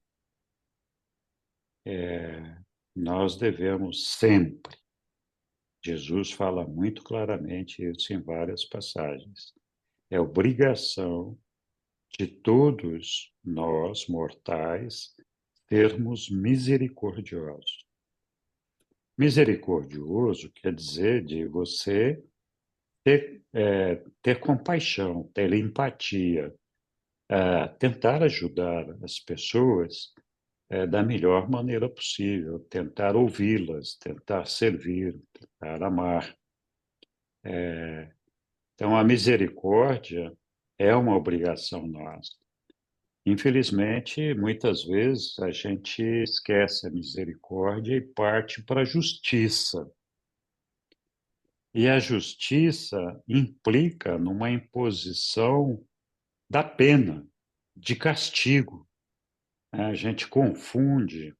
Nós devemos sempre, Jesus fala muito claramente isso em várias passagens, é obrigação de todos nós, mortais, sermos misericordiosos. Misericordioso quer dizer de você ter compaixão, ter empatia, tentar ajudar as pessoas da melhor maneira possível, tentar ouvi-las, tentar servir, tentar amar. Então, a misericórdia é uma obrigação nossa. Infelizmente, muitas vezes a gente esquece a misericórdia e parte para a justiça. E a justiça implica numa imposição da pena, de castigo. A gente confunde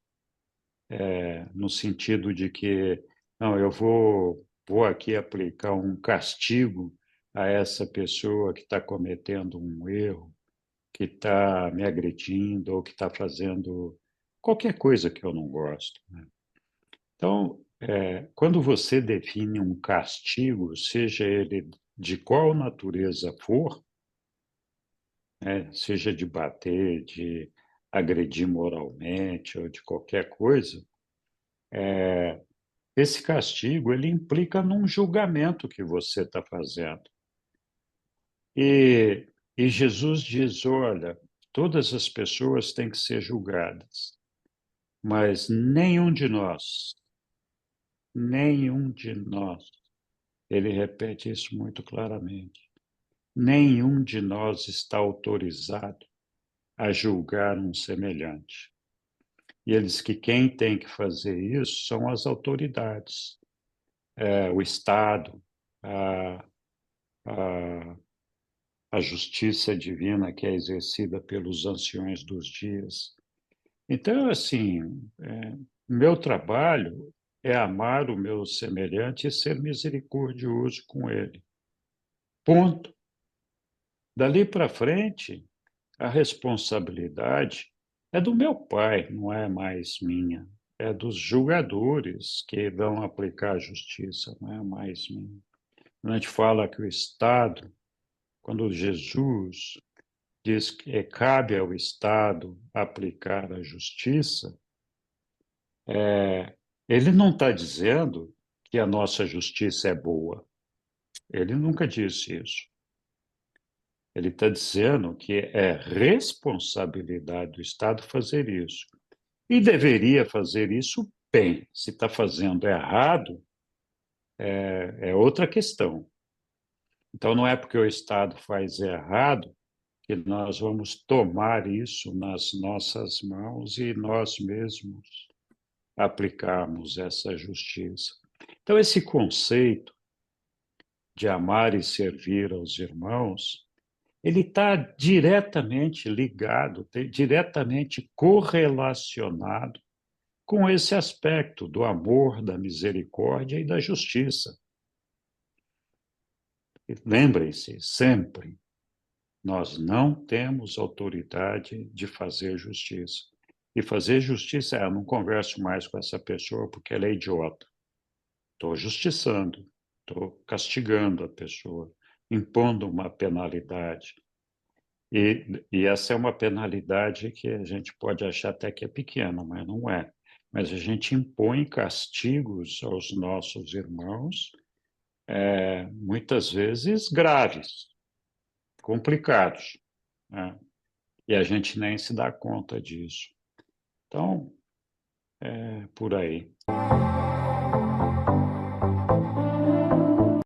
no sentido de que, não, eu vou aqui aplicar um castigo a essa pessoa que está cometendo um erro, que está me agredindo ou que está fazendo qualquer coisa que eu não gosto, né? Então, quando você define um castigo, seja ele de qual natureza for, seja de bater, de agredir moralmente ou de qualquer coisa, esse castigo ele implica num julgamento que você está fazendo. E Jesus diz, olha, todas as pessoas têm que ser julgadas, mas nenhum de nós, ele repete isso muito claramente, nenhum de nós está autorizado a julgar um semelhante. E ele diz que quem tem que fazer isso são as autoridades, o Estado, a justiça divina que é exercida pelos anciões dos dias. Então, assim, meu trabalho é amar o meu semelhante e ser misericordioso com ele. Ponto. Dali para frente, a responsabilidade é do meu pai, não é mais minha. É dos julgadores que vão aplicar a justiça, não é mais minha. Quando a gente fala que o Estado, quando Jesus diz que cabe ao Estado aplicar a justiça, ele não está dizendo que a nossa justiça é boa. Ele nunca disse isso. Ele está dizendo que é responsabilidade do Estado fazer isso. E deveria fazer isso bem. Se está fazendo errado, é outra questão. Então, não é porque o Estado faz errado que nós vamos tomar isso nas nossas mãos e nós mesmos aplicarmos essa justiça. Então, esse conceito de amar e servir aos irmãos, ele está diretamente ligado, diretamente correlacionado com esse aspecto do amor, da misericórdia e da justiça. Lembrem-se, sempre, nós não temos autoridade de fazer justiça. E fazer justiça eu não converso mais com essa pessoa porque ela é idiota. Estou justiçando, estou castigando a pessoa, impondo uma penalidade. E essa é uma penalidade que a gente pode achar até que é pequena, mas não é. Mas a gente impõe castigos aos nossos irmãos, muitas vezes graves, complicados, né? E a gente nem se dá conta disso. Então, é por aí.